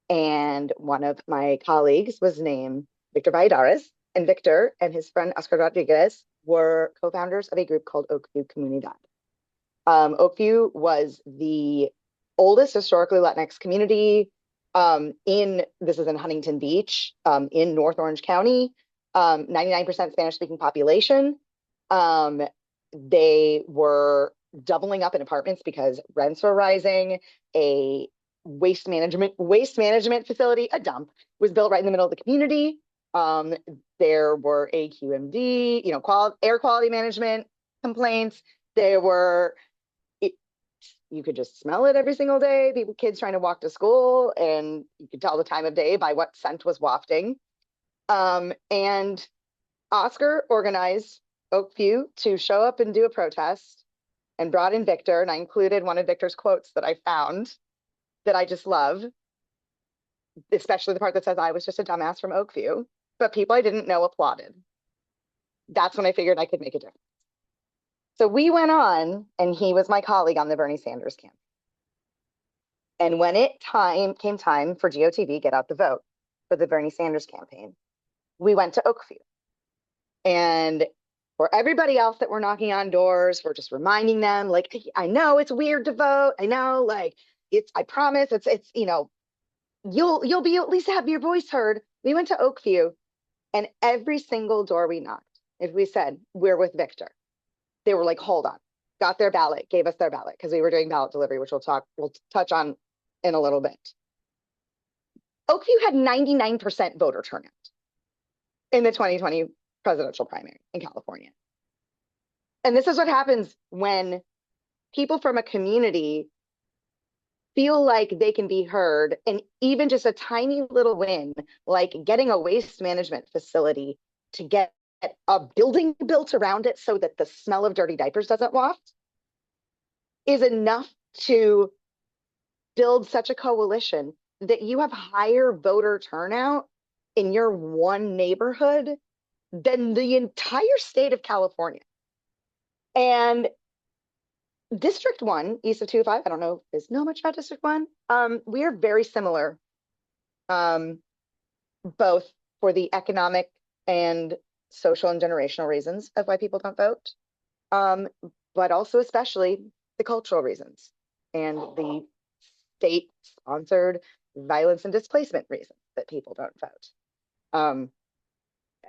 And one of my colleagues was named Victor Valladares, and Victor and his friend Oscar Rodriguez were co-founders of a group called Oakview Comunidad. Oakview was the oldest historically Latinx community this is in Huntington Beach, in North Orange County, 99% Spanish-speaking population. They were doubling up in apartments because rents were rising. A waste management facility, a dump, was built right in the middle of the community. There were AQMD, air quality management complaints. There were, you could just smell it every single day. Kids trying to walk to school, and you could tell the time of day by what scent was wafting. And Oscar organized Oakview to show up and do a protest, and brought in Victor. And I included one of Victor's quotes that I found that I just love, especially the part that says, "I was just a dumbass from Oakview." but people I didn't know applauded. That's when I figured I could make a difference. So we went on, and he was my colleague on the Bernie Sanders campaign. And when it came time for GOTV, Get Out the Vote, for the Bernie Sanders campaign, we went to Oakview. And for everybody else that were knocking on doors, we're just reminding them, like, I know it's weird to vote. I know, like, I promise it's, you know, you'll be at least have your voice heard. We went to Oakview, and every single door we knocked, if we said, we're with Victor, they were like, hold on, got their ballot, gave us their ballot, because we were doing ballot delivery, which we'll touch on in a little bit. Oakview had 99% voter turnout in the 2020 presidential primary in California. And this is what happens when people from a community feel like they can be heard, and even just a tiny little win, like getting a waste management facility to get a building built around it so that the smell of dirty diapers doesn't waft, is enough to build such a coalition that you have higher voter turnout in your one neighborhood than the entire state of California. And District 1, east of 205, I don't know if there's know much about District 1. We are very similar, both for the economic and social and generational reasons of why people don't vote, but also especially the cultural reasons and the state-sponsored violence and displacement reasons that people don't vote.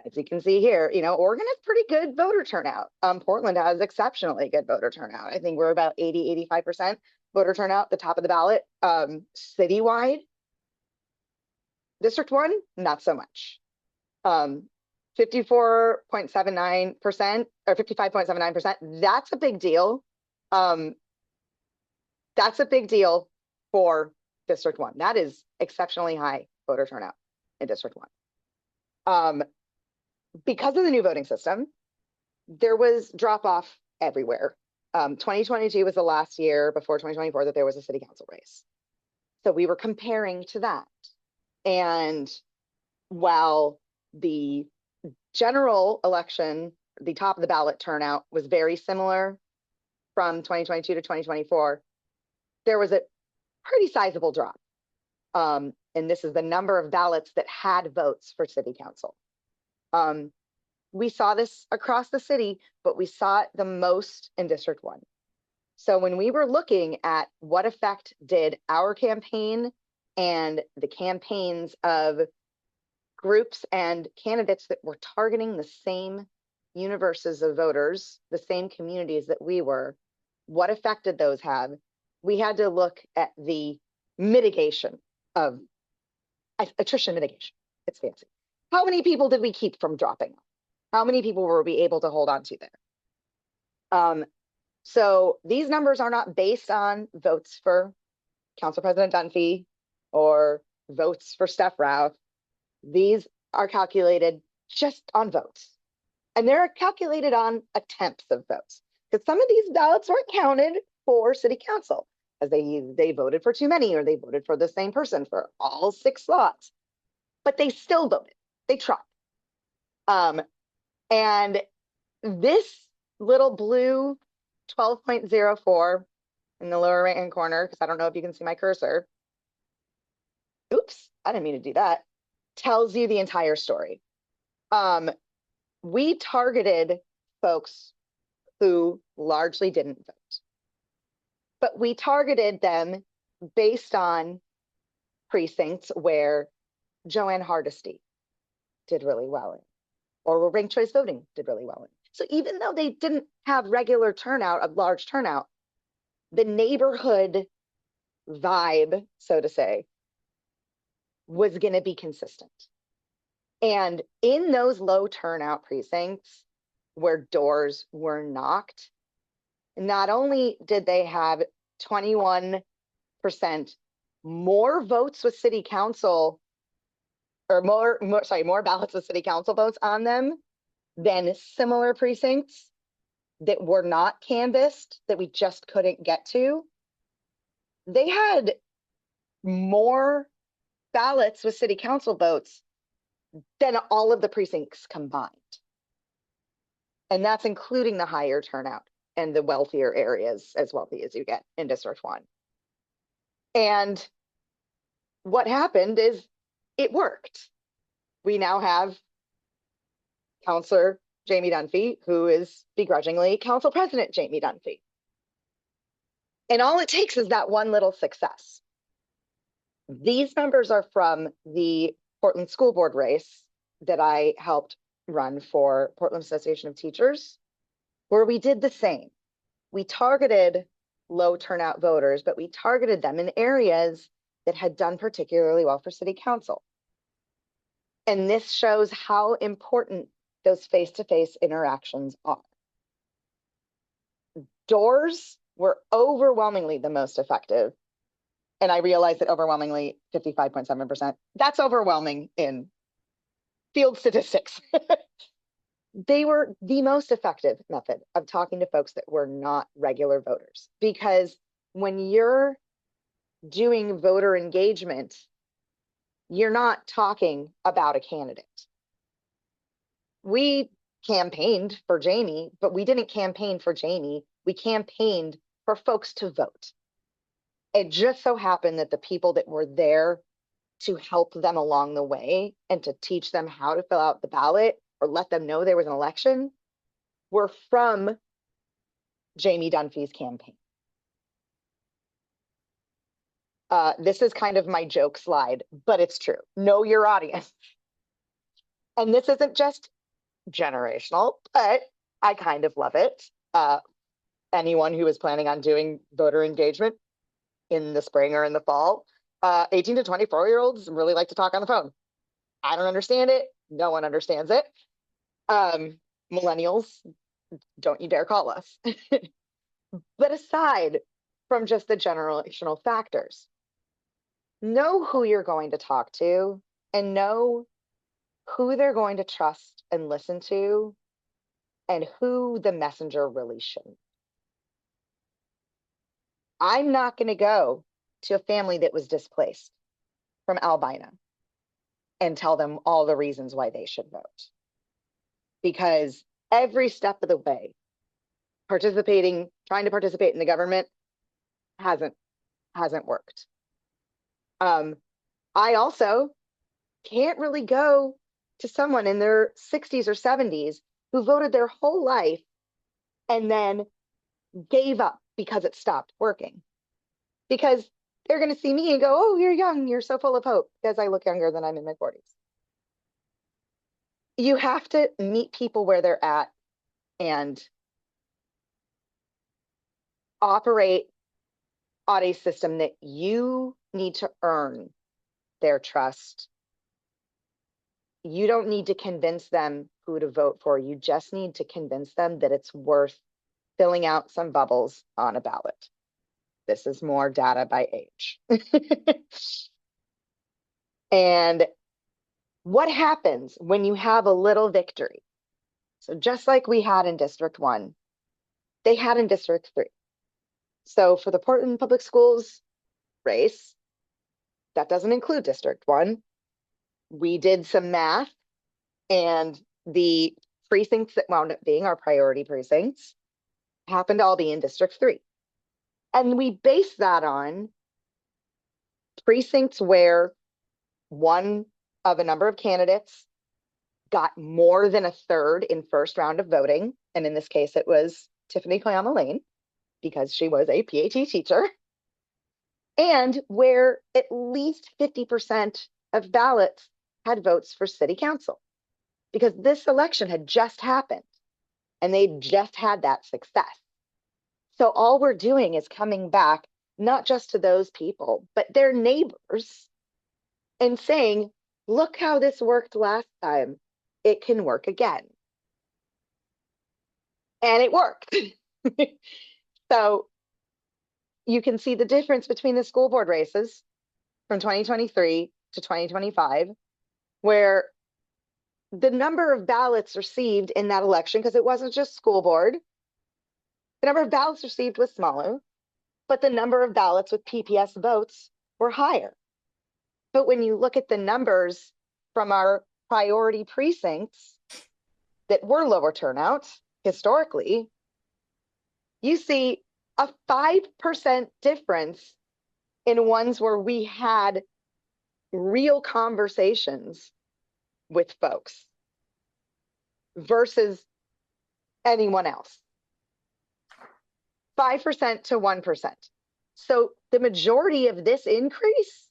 As you can see here, you know, Oregon has pretty good voter turnout. Portland has exceptionally good voter turnout. I think we're about 80, 85% voter turnout, the top of the ballot. Citywide, District 1, not so much. 54.79% or 55.79%, that's a big deal. That's a big deal for District 1. That is exceptionally high voter turnout in District 1. Because of the new voting system, there was drop off everywhere. 2022 was the last year before 2024 that there was a city council race. So we were comparing to that. And while the general election, the top of the ballot turnout was very similar from 2022 to 2024, there was a pretty sizable drop. And this is the number of ballots that had votes for city council. We saw this across the city, but we saw it the most in District 1. So when we were looking at what effect did our campaign and the campaigns of groups and candidates that were targeting the same universes of voters, the same communities that we were, what effect did those have? We had to look at the mitigation of attrition mitigation. It's fancy. How many people did we keep from dropping off? How many people were we able to hold on to there? So these numbers are not based on votes for Council President Dunphy or votes for Steph Routh. These are calculated just on votes. And they're calculated on attempts of votes, because some of these ballots weren't counted for city council, as they voted for too many, or they voted for the same person for all 6 slots, but they still voted. They tried. And this little blue 12.04 in the lower right hand corner, because I don't know if you can see my cursor. Oops, I didn't mean to do that. Tells you the entire story. We targeted folks who largely didn't vote, but we targeted them based on precincts where Joanne Hardesty did really well in, or where ranked choice voting did really well in. So even though they didn't have regular turnout, a large turnout, the neighborhood vibe, so to say, was going to be consistent. And in those low turnout precincts where doors were knocked, not only did they have 21% more votes with city council, or more ballots with city council votes on them than similar precincts that were not canvassed, that we just couldn't get to. They had more ballots with city council votes than all of the precincts combined. And that's including the higher turnout and the wealthier areas, as wealthy as you get in District 1. And what happened is it worked. We now have Councillor Jamie Dunphy, who is begrudgingly Council President Jamie Dunphy. And all it takes is that one little success. These numbers are from the Portland School Board race that I helped run for Portland Association of Teachers, where we did the same. We targeted low turnout voters, but we targeted them in areas that had done particularly well for city council. And this shows how important those face-to-face interactions are. Doors were overwhelmingly the most effective. And I realized that overwhelmingly 55.7%, that's overwhelming in field statistics. They were the most effective method of talking to folks that were not regular voters. Because when you're doing voter engagement, you're not talking about a candidate. We campaigned for Jamie, but we didn't campaign for Jamie. We campaigned for folks to vote. It just so happened that the people that were there to help them along the way and to teach them how to fill out the ballot or let them know there was an election were from Jamie Dunphy's campaign. This is kind of my joke slide, but it's true. Know your audience. And this isn't just generational, but I kind of love it. Anyone who is planning on doing voter engagement in the spring or in the fall, 18 to 24-year-olds really like to talk on the phone. I don't understand it. No one understands it. Millennials, don't you dare call us. But aside from just the generational factors, know who you're going to talk to and know who they're going to trust and listen to and who the messenger really shouldn't. I'm not going to go to a family that was displaced from Albina and tell them all the reasons why they should vote. Because every step of the way, trying to participate in the government hasn't worked. I also can't really go to someone in their 60s or 70s who voted their whole life and then gave up because it stopped working. Because they're going to see me and go, oh, you're young, you're so full of hope, because I look younger than I'm in my 40s. You have to meet people where they're at and operate on a system that you need to earn their trust. You don't need to convince them who to vote for. You just need to convince them that it's worth filling out some bubbles on a ballot. This is more data by age. And what happens when you have a little victory? So just like we had in District 1, they had in District 3. So for the Portland Public Schools race, that doesn't include District 1. We did some math, and the precincts that wound up being our priority precincts happened to all be in District 3. And we based that on precincts where one of a number of candidates got more than a third in first round of voting. And in this case, it was Tiffany Koyama Lane, because she was a PhD teacher. And where at least 50% of ballots had votes for city council, because this election had just happened and they just had that success. So all we're doing is coming back, not just to those people, but their neighbors, and saying, look how this worked last time. It can work again. And it worked. So you can see the difference between the school board races from 2023 to 2025, where the number of ballots received in that election, because it wasn't just school board, the number of ballots received was smaller, but the number of ballots with PPS votes were higher. But when you look at the numbers from our priority precincts that were lower turnout historically, you see a 5% difference in ones where we had real conversations with folks versus anyone else. 5% to 1%. So the majority of this increase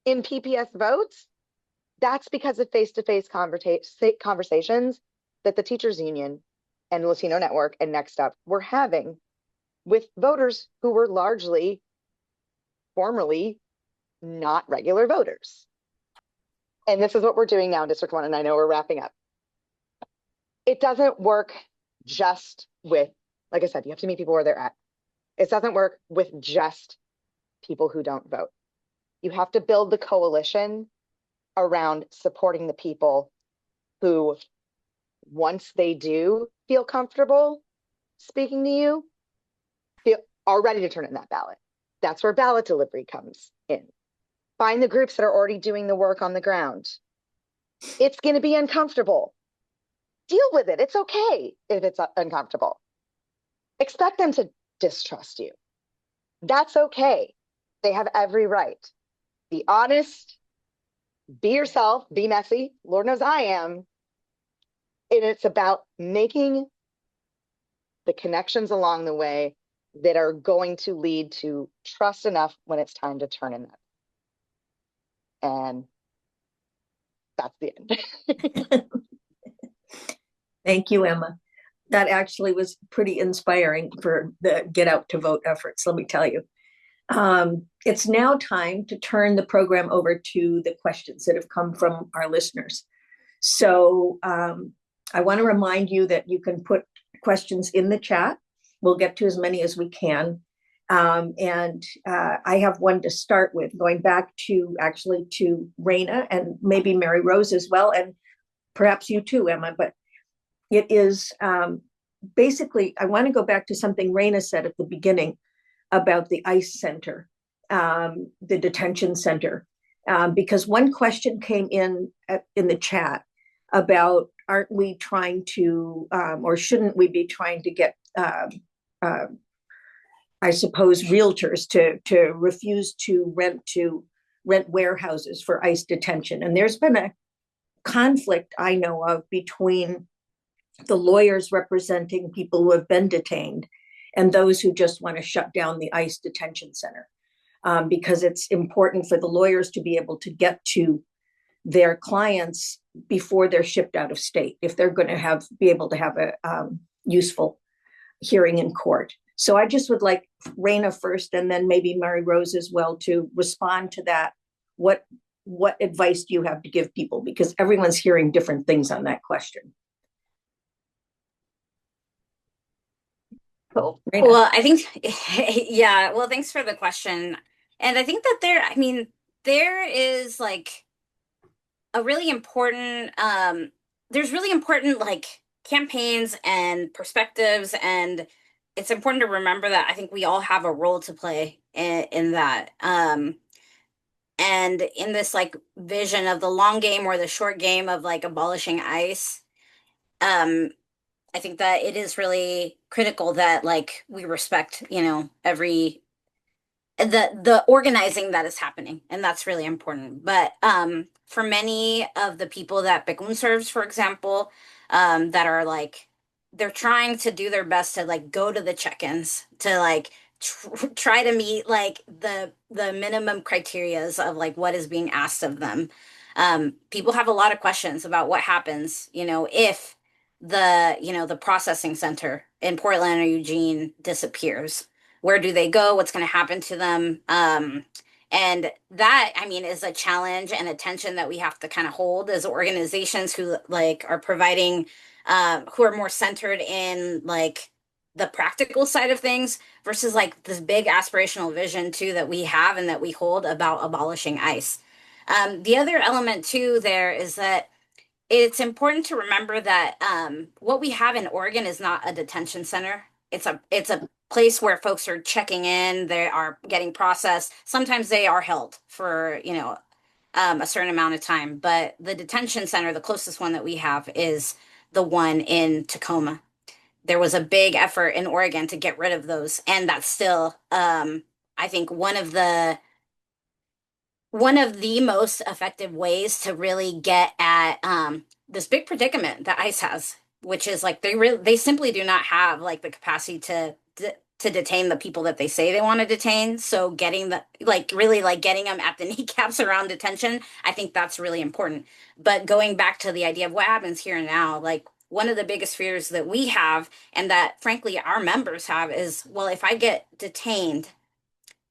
in PPS votes, that's because of face-to-face conversations that the Teachers Union and Latino Network and Next Up were having with voters who were largely formerly not regular voters. And this is what we're doing now in District 1, and I know we're wrapping up. It doesn't work just with, like I said, you have to meet people where they're at. It doesn't work with just people who don't vote. You have to build the coalition around supporting the people who, once they do feel comfortable speaking to you, are ready to turn in that ballot. That's where ballot delivery comes in. Find the groups that are already doing the work on the ground. It's going to be uncomfortable. Deal with it. It's okay if it's uncomfortable. Expect them to distrust you. That's okay. They have every right. Be honest, be yourself, be messy. Lord knows I am. And it's about making the connections along the way that are going to lead to trust enough when it's time to turn in that. And that's the end. Thank you, Emma. That actually was pretty inspiring for the Get Out to Vote efforts, let me tell you. It's now time to turn the program over to the questions that have come from our listeners. So I want to remind you that you can put questions in the chat. We'll get to as many as we can. And I have one to start with, going back to actually to Raina and maybe Mary Rose as well, and perhaps you too, Emma, but it is basically, I want to go back to something Raina said at the beginning about the ICE center, the detention center, because one question came in the chat about, aren't we trying to, or shouldn't we be trying to get, I suppose, realtors to refuse to rent warehouses for ICE detention? And there's been a conflict I know of between the lawyers representing people who have been detained and those who just want to shut down the ICE detention center, because it's important for the lawyers to be able to get to their clients before they're shipped out of state, if they're going to be able to have a useful hearing in court. So I just would like Raina first, and then maybe Mary Rose as well, to respond to that. What advice do you have to give people? Because everyone's hearing different things on that question. Cool. Well, I think, yeah, well, thanks for the question. And I think that there is like a really important, there's really important like campaigns and perspectives, and it's important to remember that I think we all have a role to play in that. And in this like vision of the long game or the short game of like abolishing ICE, I think that it is really critical that like we respect, the organizing that is happening, and that's really important. But for many of the people that Bekun serves, for example, that are like, they're trying to do their best to like go to the check-ins to like try to meet like the minimum criterias of like what is being asked of them. People have a lot of questions about what happens, if the processing center in Portland or Eugene disappears. Where do they go? What's going to happen to them? And that, is a challenge and a tension that we have to kind of hold as organizations who like are providing, who are more centered in like the practical side of things versus like this big aspirational vision too that we have and that we hold about abolishing ICE. The other element too there is that it's important to remember that what we have in Oregon is not a detention center. It's a place where folks are checking in, they are getting processed. Sometimes they are held for, a certain amount of time. But the detention center, the closest one that we have, is the one in Tacoma. There was a big effort in Oregon to get rid of those, and that's still, I think, one of the most effective ways to really get at this big predicament that ICE has, which is like they simply do not have like the capacity to detain the people that they say they want to detain. So getting the really like getting them at the kneecaps around detention, I think that's really important. But going back to the idea of what happens here and now, like one of the biggest fears that we have and that frankly our members have is, well, if I get detained,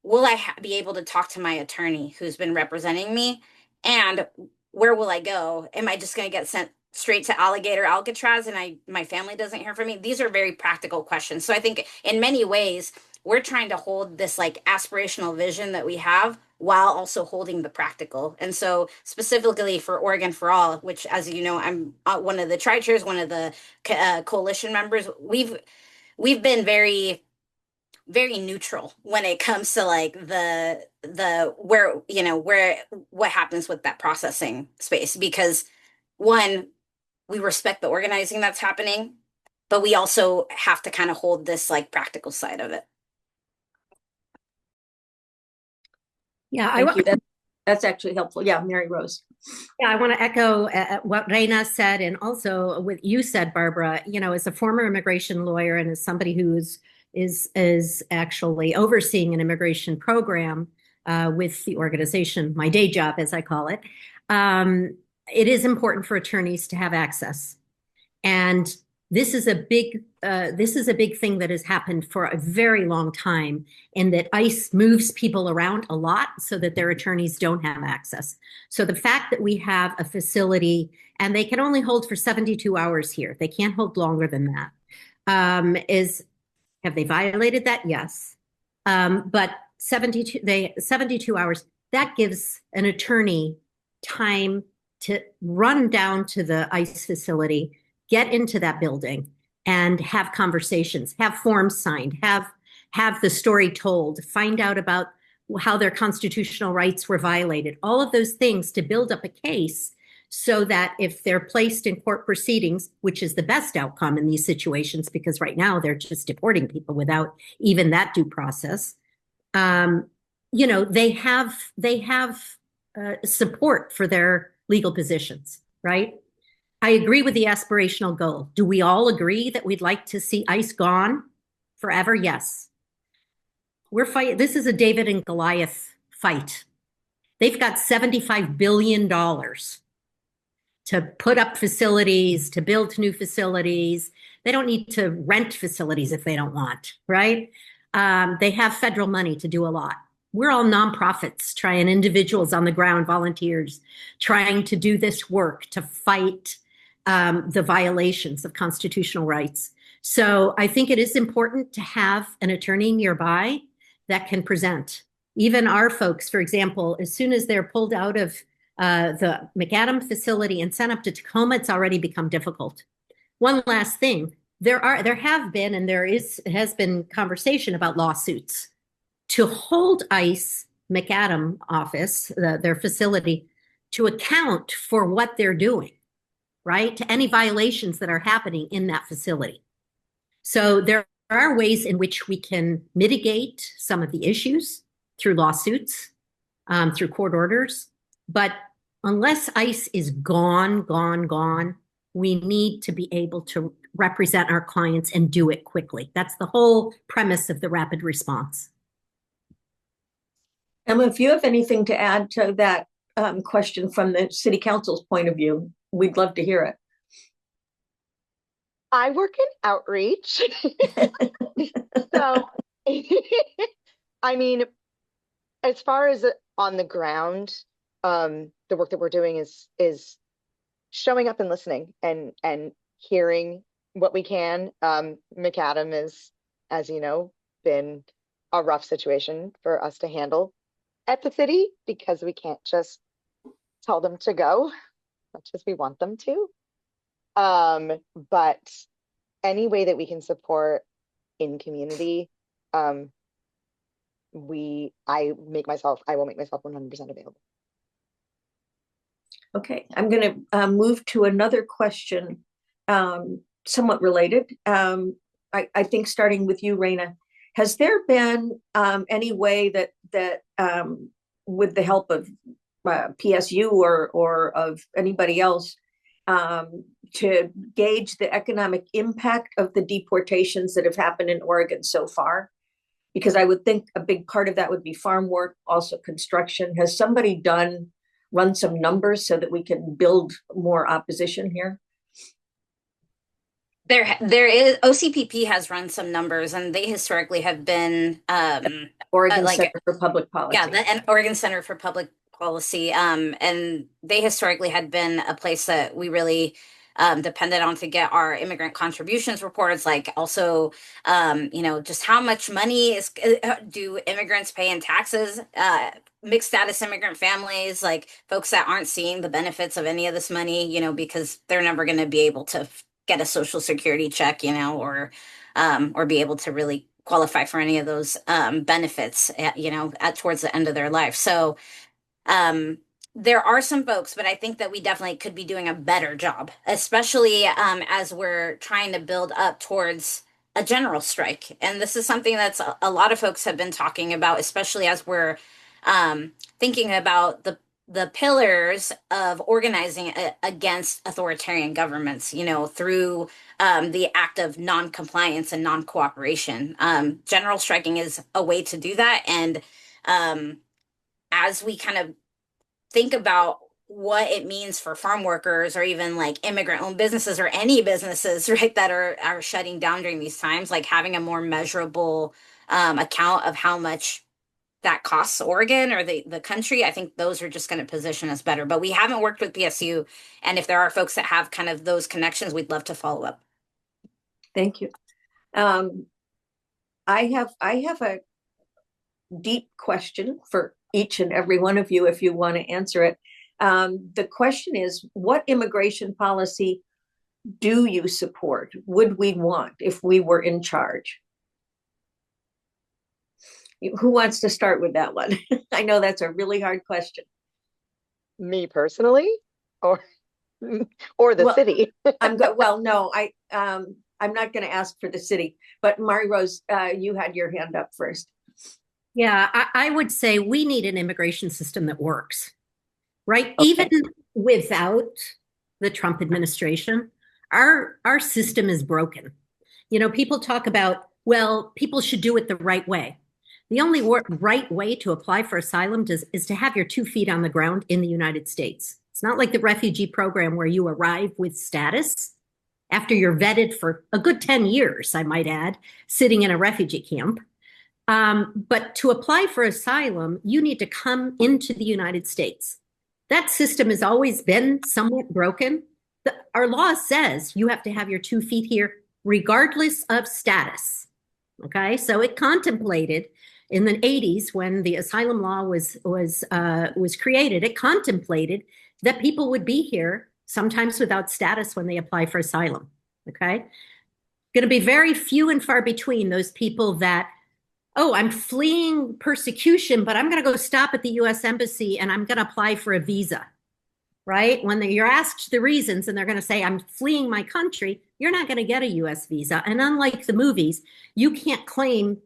will I be able to talk to my attorney who's been representing me? And where will I go? Am I just going to get sent straight to Alcatraz and my family doesn't hear from me? These are very practical questions. So I think in many ways, we're trying to hold this like aspirational vision that we have while also holding the practical. And so specifically for Oregon for All, which as you know, I'm one of the tri-chairs, one of the coalition members, we've been very neutral when it comes to like the where where what happens with that processing space, because one, we respect the organizing that's happening, but we also have to kind of hold this like practical side of it. Yeah, Thank you. That's actually helpful. Yeah, Mary Rose. Yeah, I want to echo what Reina said, and also what you said, Barbara. You know, as a former immigration lawyer and as somebody who is actually overseeing an immigration program with the organization, my day job, as I call it, it is important for attorneys to have access. And this is a big thing that has happened for a very long time, in that ICE moves people around a lot so that their attorneys don't have access. So the fact that we have a facility and they can only hold for 72 hours here, they can't hold longer than that. Have they violated that? Yes. But 72 hours, that gives an attorney time to run down to the ICE facility, get into that building and have conversations, have forms signed, have the story told, find out about how their constitutional rights were violated, all of those things to build up a case so that if they're placed in court proceedings, which is the best outcome in these situations, because right now they're just deporting people without even that due process, they have support for their legal positions, right? I agree with the aspirational goal. Do we all agree that we'd like to see ICE gone forever? Yes. We're fighting. This is a David and Goliath fight. They've got $75 billion to put up facilities, to build new facilities. They don't need to rent facilities if they don't want, right? They have federal money to do a lot. We're all nonprofits trying, individuals on the ground, volunteers, trying to do this work to fight the violations of constitutional rights. So I think it is important to have an attorney nearby that can present. Even our folks, for example, as soon as they're pulled out of the McAdam facility and sent up to Tacoma, it's already become difficult. One last thing, there have been, and has been conversation about lawsuits to hold ICE McAdam office, their facility, to account for what they're doing, right? To any violations that are happening in that facility. So there are ways in which we can mitigate some of the issues through lawsuits, through court orders. But unless ICE is gone, we need to be able to represent our clients and do it quickly. That's the whole premise of the rapid response. Emma, if you have anything to add to that question from the City Council's point of view, we'd love to hear it. I work in outreach. So, I mean, as far as on the ground, the work that we're doing is showing up and listening and hearing what we can. McAdam is, as you know, been a rough situation for us to handle at the city, because we can't just tell them to go, much as we want them to. But any way that we can support in community, I will make myself 100% available. Okay, I'm going to move to another question, somewhat related. I think starting with you, Raina, has there been any way that with the help of PSU or of anybody else to gauge the economic impact of the deportations that have happened in Oregon so far? Because I would think a big part of that would be farm work, also construction. Has somebody run some numbers so that we can build more opposition here? There is OCPP has run some numbers, and they historically have been Oregon Center for Public Policy. Yeah, and Oregon Center for Public Policy, and they historically had been a place that we really depended on to get our immigrant contributions reports, like also just how much money do immigrants pay in taxes, mixed status immigrant families, like folks that aren't seeing the benefits of any of this money, because they're never going to be able to get a social security check, or be able to really qualify for any of those benefits towards the end of their life. So there are some folks, but I think that we definitely could be doing a better job, especially as we're trying to build up towards a general strike. And this is something that's a lot of folks have been talking about, especially as we're thinking about the pillars of organizing against authoritarian governments, through the act of non-compliance and non-cooperation. General striking is a way to do that. And as we kind of think about what it means for farm workers or even like immigrant-owned businesses or any businesses, right, that are shutting down during these times, like having a more measurable account of how much that costs Oregon or the country, I think those are just going to position us better. But we haven't worked with PSU, and if there are folks that have kind of those connections, we'd love to follow up. Thank you. I have a deep question for each and every one of you if you want to answer it. The question is, what immigration policy do you support? Would we want if we were in charge? Who wants to start with that one? I know that's a really hard question. Me personally, or the city? No, I'm not going to ask for the city, but Mari Rose, you had your hand up first. Yeah, I would say we need an immigration system that works, right? Okay. Even without the Trump administration, our system is broken. People talk about, well, people should do it the right way. The only right way to apply for asylum is to have your 2 feet on the ground in the United States. It's not like the refugee program where you arrive with status after you're vetted for a good 10 years, I might add, sitting in a refugee camp. But to apply for asylum, you need to come into the United States. That system has always been somewhat broken. Our law says you have to have your 2 feet here regardless of status. Okay, so it contemplated in the 80s when the asylum law was created, it contemplated that people would be here sometimes without status when they apply for asylum. Okay, going to be very few and far between those people that, oh, I'm fleeing persecution, but I'm going to go stop at the US Embassy and I'm going to apply for a visa, right? When you're asked the reasons and they're going to say, I'm fleeing my country, you're not going to get a US visa. And unlike the movies, you can't claim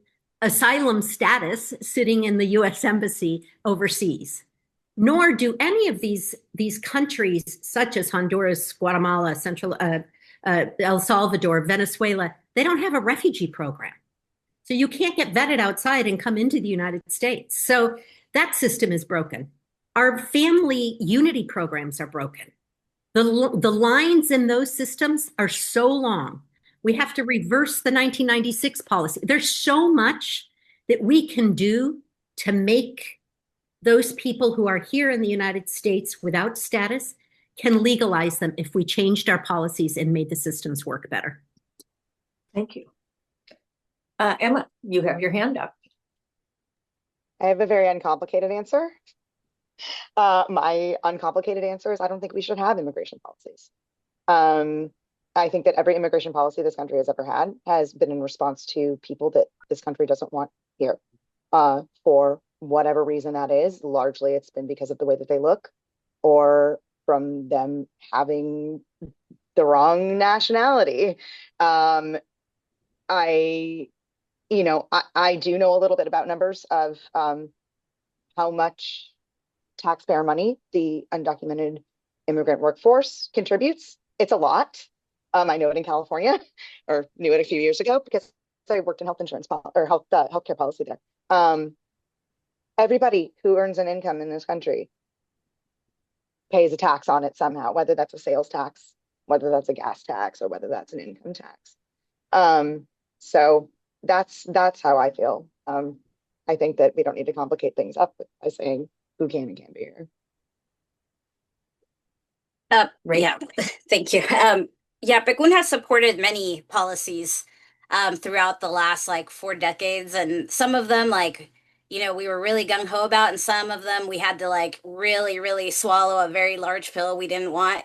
asylum status sitting in the US Embassy overseas. Nor do any of these countries, such as Honduras, Guatemala, El Salvador, Venezuela, they don't have a refugee program. So you can't get vetted outside and come into the United States. So that system is broken. Our family unity programs are broken. The lines in those systems are so long. We have to reverse the 1996 policy. There's so much that we can do to make those people who are here in the United States without status can legalize them if we changed our policies and made the systems work better. Thank you. Emma, you have your hand up. I have a very uncomplicated answer. My uncomplicated answer is I don't think we should have immigration policies. I think that every immigration policy this country has ever had has been in response to people that this country doesn't want here. For whatever reason that is, largely it's been because of the way that they look or from them having the wrong nationality. I, I do know a little bit about numbers of how much taxpayer money the undocumented immigrant workforce contributes. It's a lot. I know it in California, or knew it a few years ago because I worked in health insurance or healthcare policy there. Everybody who earns an income in this country pays a tax on it somehow, whether that's a sales tax, whether that's a gas tax, or whether that's an income tax. So that's how I feel. I think that we don't need to complicate things up by saying who can and can't be here. Right. Yeah, thank you. Yeah, Pekun has supported many policies throughout the last like 4 decades, and some of them we were really gung ho about, and some of them we had to like really, really swallow a very large pill we didn't want.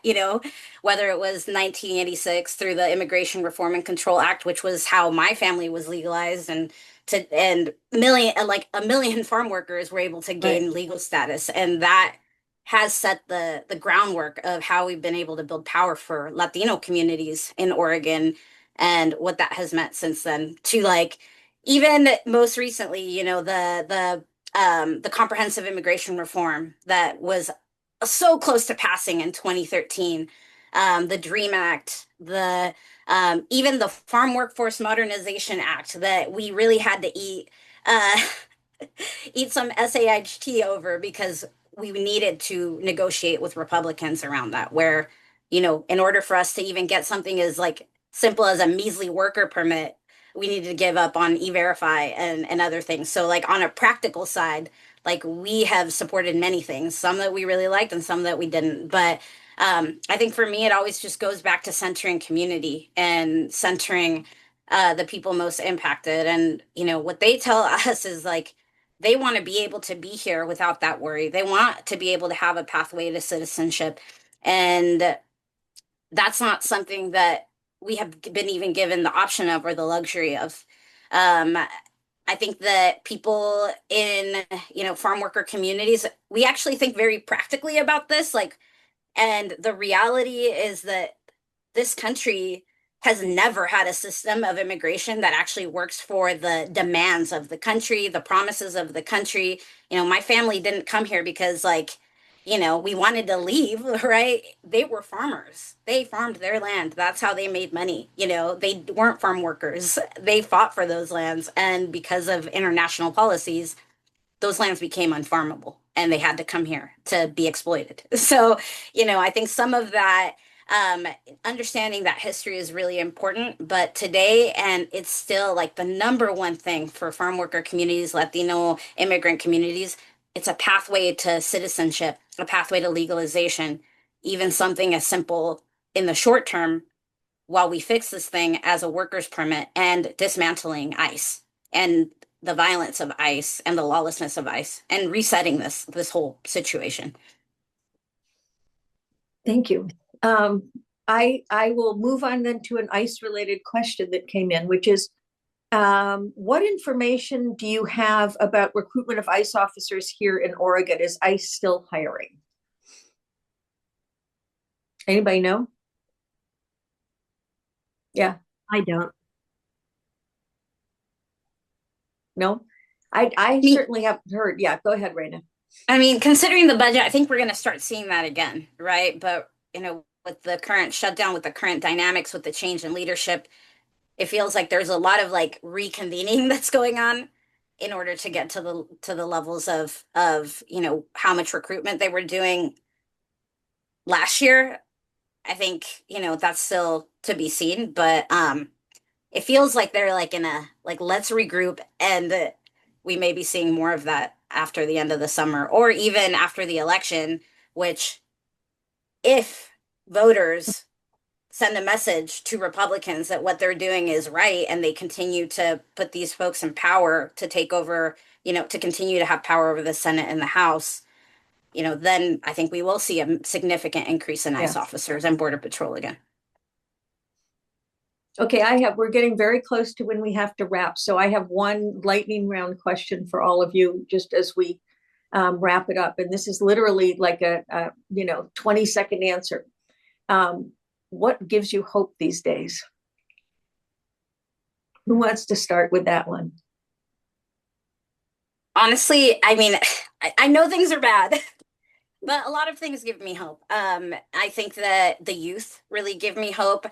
Whether it was 1986 through the Immigration Reform and Control Act, which was how my family was legalized, and a million farm workers were able to gain legal status, and that has set the groundwork of how we've been able to build power for Latino communities in Oregon, and what that has meant since then to like even most recently, the comprehensive immigration reform that was so close to passing in 2013, the Dream Act, the even the Farm Workforce Modernization Act that we really had to eat some SAHT over because we needed to negotiate with Republicans around that, where, in order for us to even get something as like simple as a measly worker permit, we needed to give up on E-Verify and other things. So like on a practical side, like we have supported many things, some that we really liked and some that we didn't. But I think for me, it always just goes back to centering community and centering the people most impacted. And, what they tell us is like, they want to be able to be here without that worry. They want to be able to have a pathway to citizenship. And that's not something that we have been even given the option of or the luxury of. I think that people in, farm worker communities, we actually think very practically about this. And the reality is that this country has never had a system of immigration that actually works for the demands of the country, the promises of the country. My family didn't come here because we wanted to leave, right? They were farmers. They farmed their land. That's how they made money. They weren't farm workers. They fought for those lands. And because of international policies, those lands became unfarmable and they had to come here to be exploited. So, I think some of that understanding that history is really important, but today, and it's still like the number one thing for farm worker communities, Latino immigrant communities, it's a pathway to citizenship, a pathway to legalization, even something as simple in the short term while we fix this thing as a worker's permit, and dismantling ICE and the violence of ICE and the lawlessness of ICE, and resetting this whole situation. Thank you. I will move on then to an ICE related question that came in, which is, what information do you have about recruitment of ICE officers here in Oregon? Is ICE still hiring? Anybody know? Yeah. I don't. No? I certainly haven't heard. Yeah, go ahead, Raina. I mean, considering the budget, I think we're going to start seeing that again, right? But, with the current shutdown, with the current dynamics, with the change in leadership, it feels like there's a lot of like reconvening that's going on in order to get to the levels of how much recruitment they were doing last year. I think, that's still to be seen, but it feels like they're like in a like let's regroup, and we may be seeing more of that after the end of the summer or even after the election, which if voters send a message to Republicans that what they're doing is right and they continue to put these folks in power to take over, to continue to have power over the Senate and the House, then I think we will see a significant increase in ICE officers and Border Patrol again. Okay, we're getting very close to when we have to wrap. So I have one lightning round question for all of you, just as we wrap it up. And this is literally like a 20-second answer. What gives you hope these days? Who wants to start with that one? Honestly, I mean, I know things are bad, but a lot of things give me hope. I think that the youth really give me hope.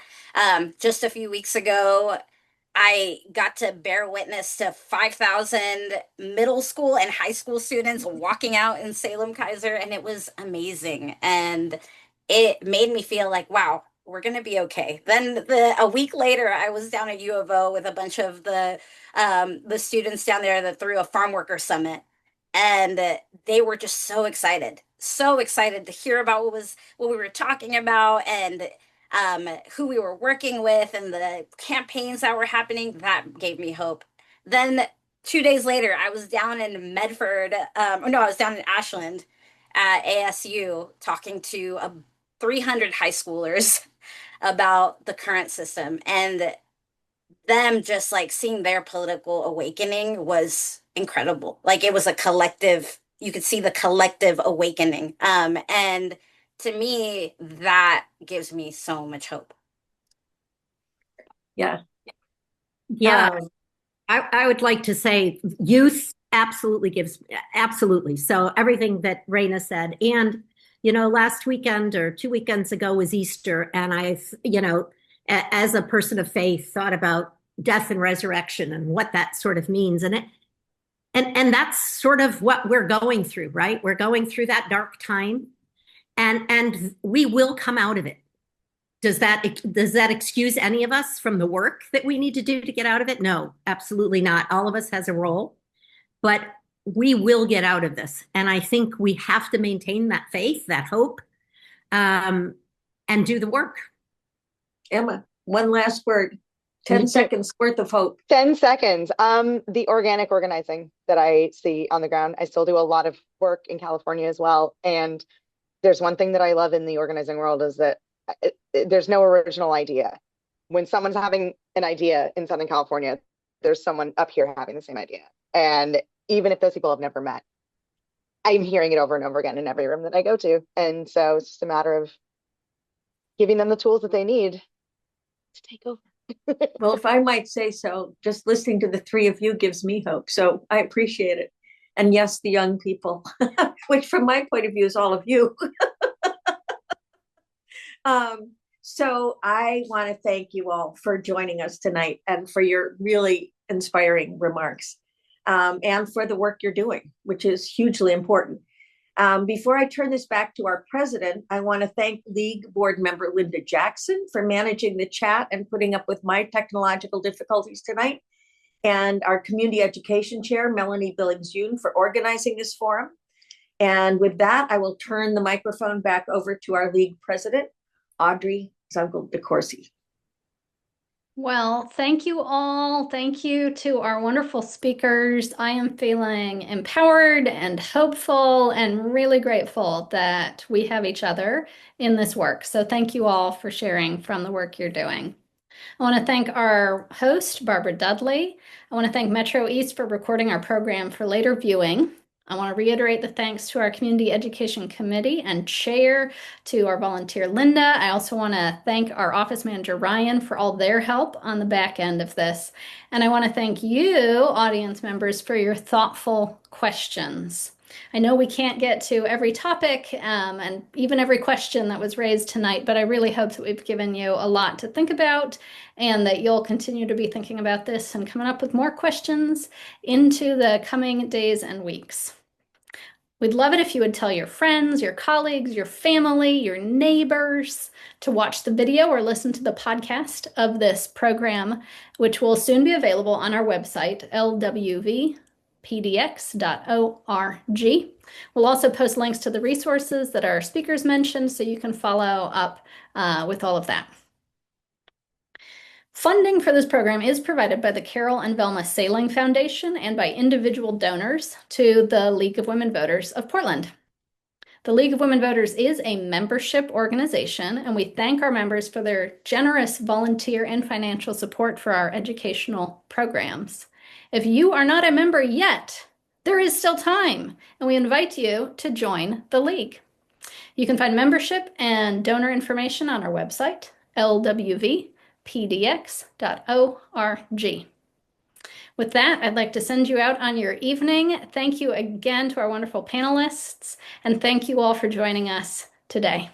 Just a few weeks ago, I got to bear witness to 5,000 middle school and high school students walking out in Salem Kaiser, and it was amazing. And it made me feel like, wow, we're going to be okay. Then a week later, I was down at U of O with a bunch of the students down there that threw a farm worker summit, and they were just so excited to hear about what we were talking about, and who we were working with, and the campaigns that were happening. That gave me hope. Then 2 days later, I was down in Medford. No, I was down in Ashland at ASU talking to 300 high schoolers about the current system, and them just like seeing their political awakening was incredible. Like it was a collective, you could see the collective awakening. And to me, that gives me so much hope. Yeah. Yeah, I would like to say youth absolutely. So everything that Raina said. And, last weekend or 2 weekends ago was Easter. And as a person of faith, thought about death and resurrection and what that sort of means. And that's sort of what we're going through, right? We're going through that dark time, and we will come out of it. Does that excuse any of us from the work that we need to do to get out of it? No, absolutely not. All of us has a role, but we will get out of this. And I think we have to maintain that faith, that hope, and do the work. Emma, one last word. 10 seconds worth of hope. 10 seconds. The organic organizing that I see on the ground. I still do a lot of work in California as well. And there's one thing that I love in the organizing world is that there's no original idea. When someone's having an idea in Southern California, there's someone up here having the same idea. And even if those people have never met, I'm hearing it over and over again in every room that I go to. And so it's just a matter of giving them the tools that they need to take over. Well, if I might say so, just listening to the three of you gives me hope. So I appreciate it. And yes, the young people, which from my point of view is all of you. So I want to thank you all for joining us tonight and for your really inspiring remarks, and for the work you're doing, which is hugely important. Before I turn this back to our president, I want to thank League board member Linda Jackson for managing the chat and putting up with my technological difficulties tonight, and our community education chair, Melanie Billings-Yoon, for organizing this forum. And with that, I will turn the microphone back over to our League president, Audrey Zunkel-DeCourcy. Well, thank you all. Thank you to our wonderful speakers. I am feeling empowered and hopeful and really grateful that we have each other in this work. So thank you all for sharing from the work you're doing. I want to thank our host, Barbara Dudley. I want to thank Metro East for recording our program for later viewing. I want to reiterate the thanks to our Community Education Committee and Chair, to our volunteer Linda. I also want to thank our Office Manager Ryan for all their help on the back end of this. And I want to thank you, audience members, for your thoughtful questions. I know we can't get to every topic and even every question that was raised tonight, but I really hope that we've given you a lot to think about and that you'll continue to be thinking about this and coming up with more questions into the coming days and weeks. We'd love it if you would tell your friends, your colleagues, your family, your neighbors to watch the video or listen to the podcast of this program, which will soon be available on our website, LWVPDX.org. We'll also post links to the resources that our speakers mentioned so you can follow up with all of that. Funding for this program is provided by the Carol and Velma Sailing Foundation and by individual donors to the League of Women Voters of Portland. The League of Women Voters is a membership organization, and we thank our members for their generous volunteer and financial support for our educational programs. If you are not a member yet, There is still time, and we invite you to join the League. You can find membership and donor information on our website, LWVPDX.org. With that, I'd like to send you out on your evening. Thank you again to our wonderful panelists, and thank you all for joining us today.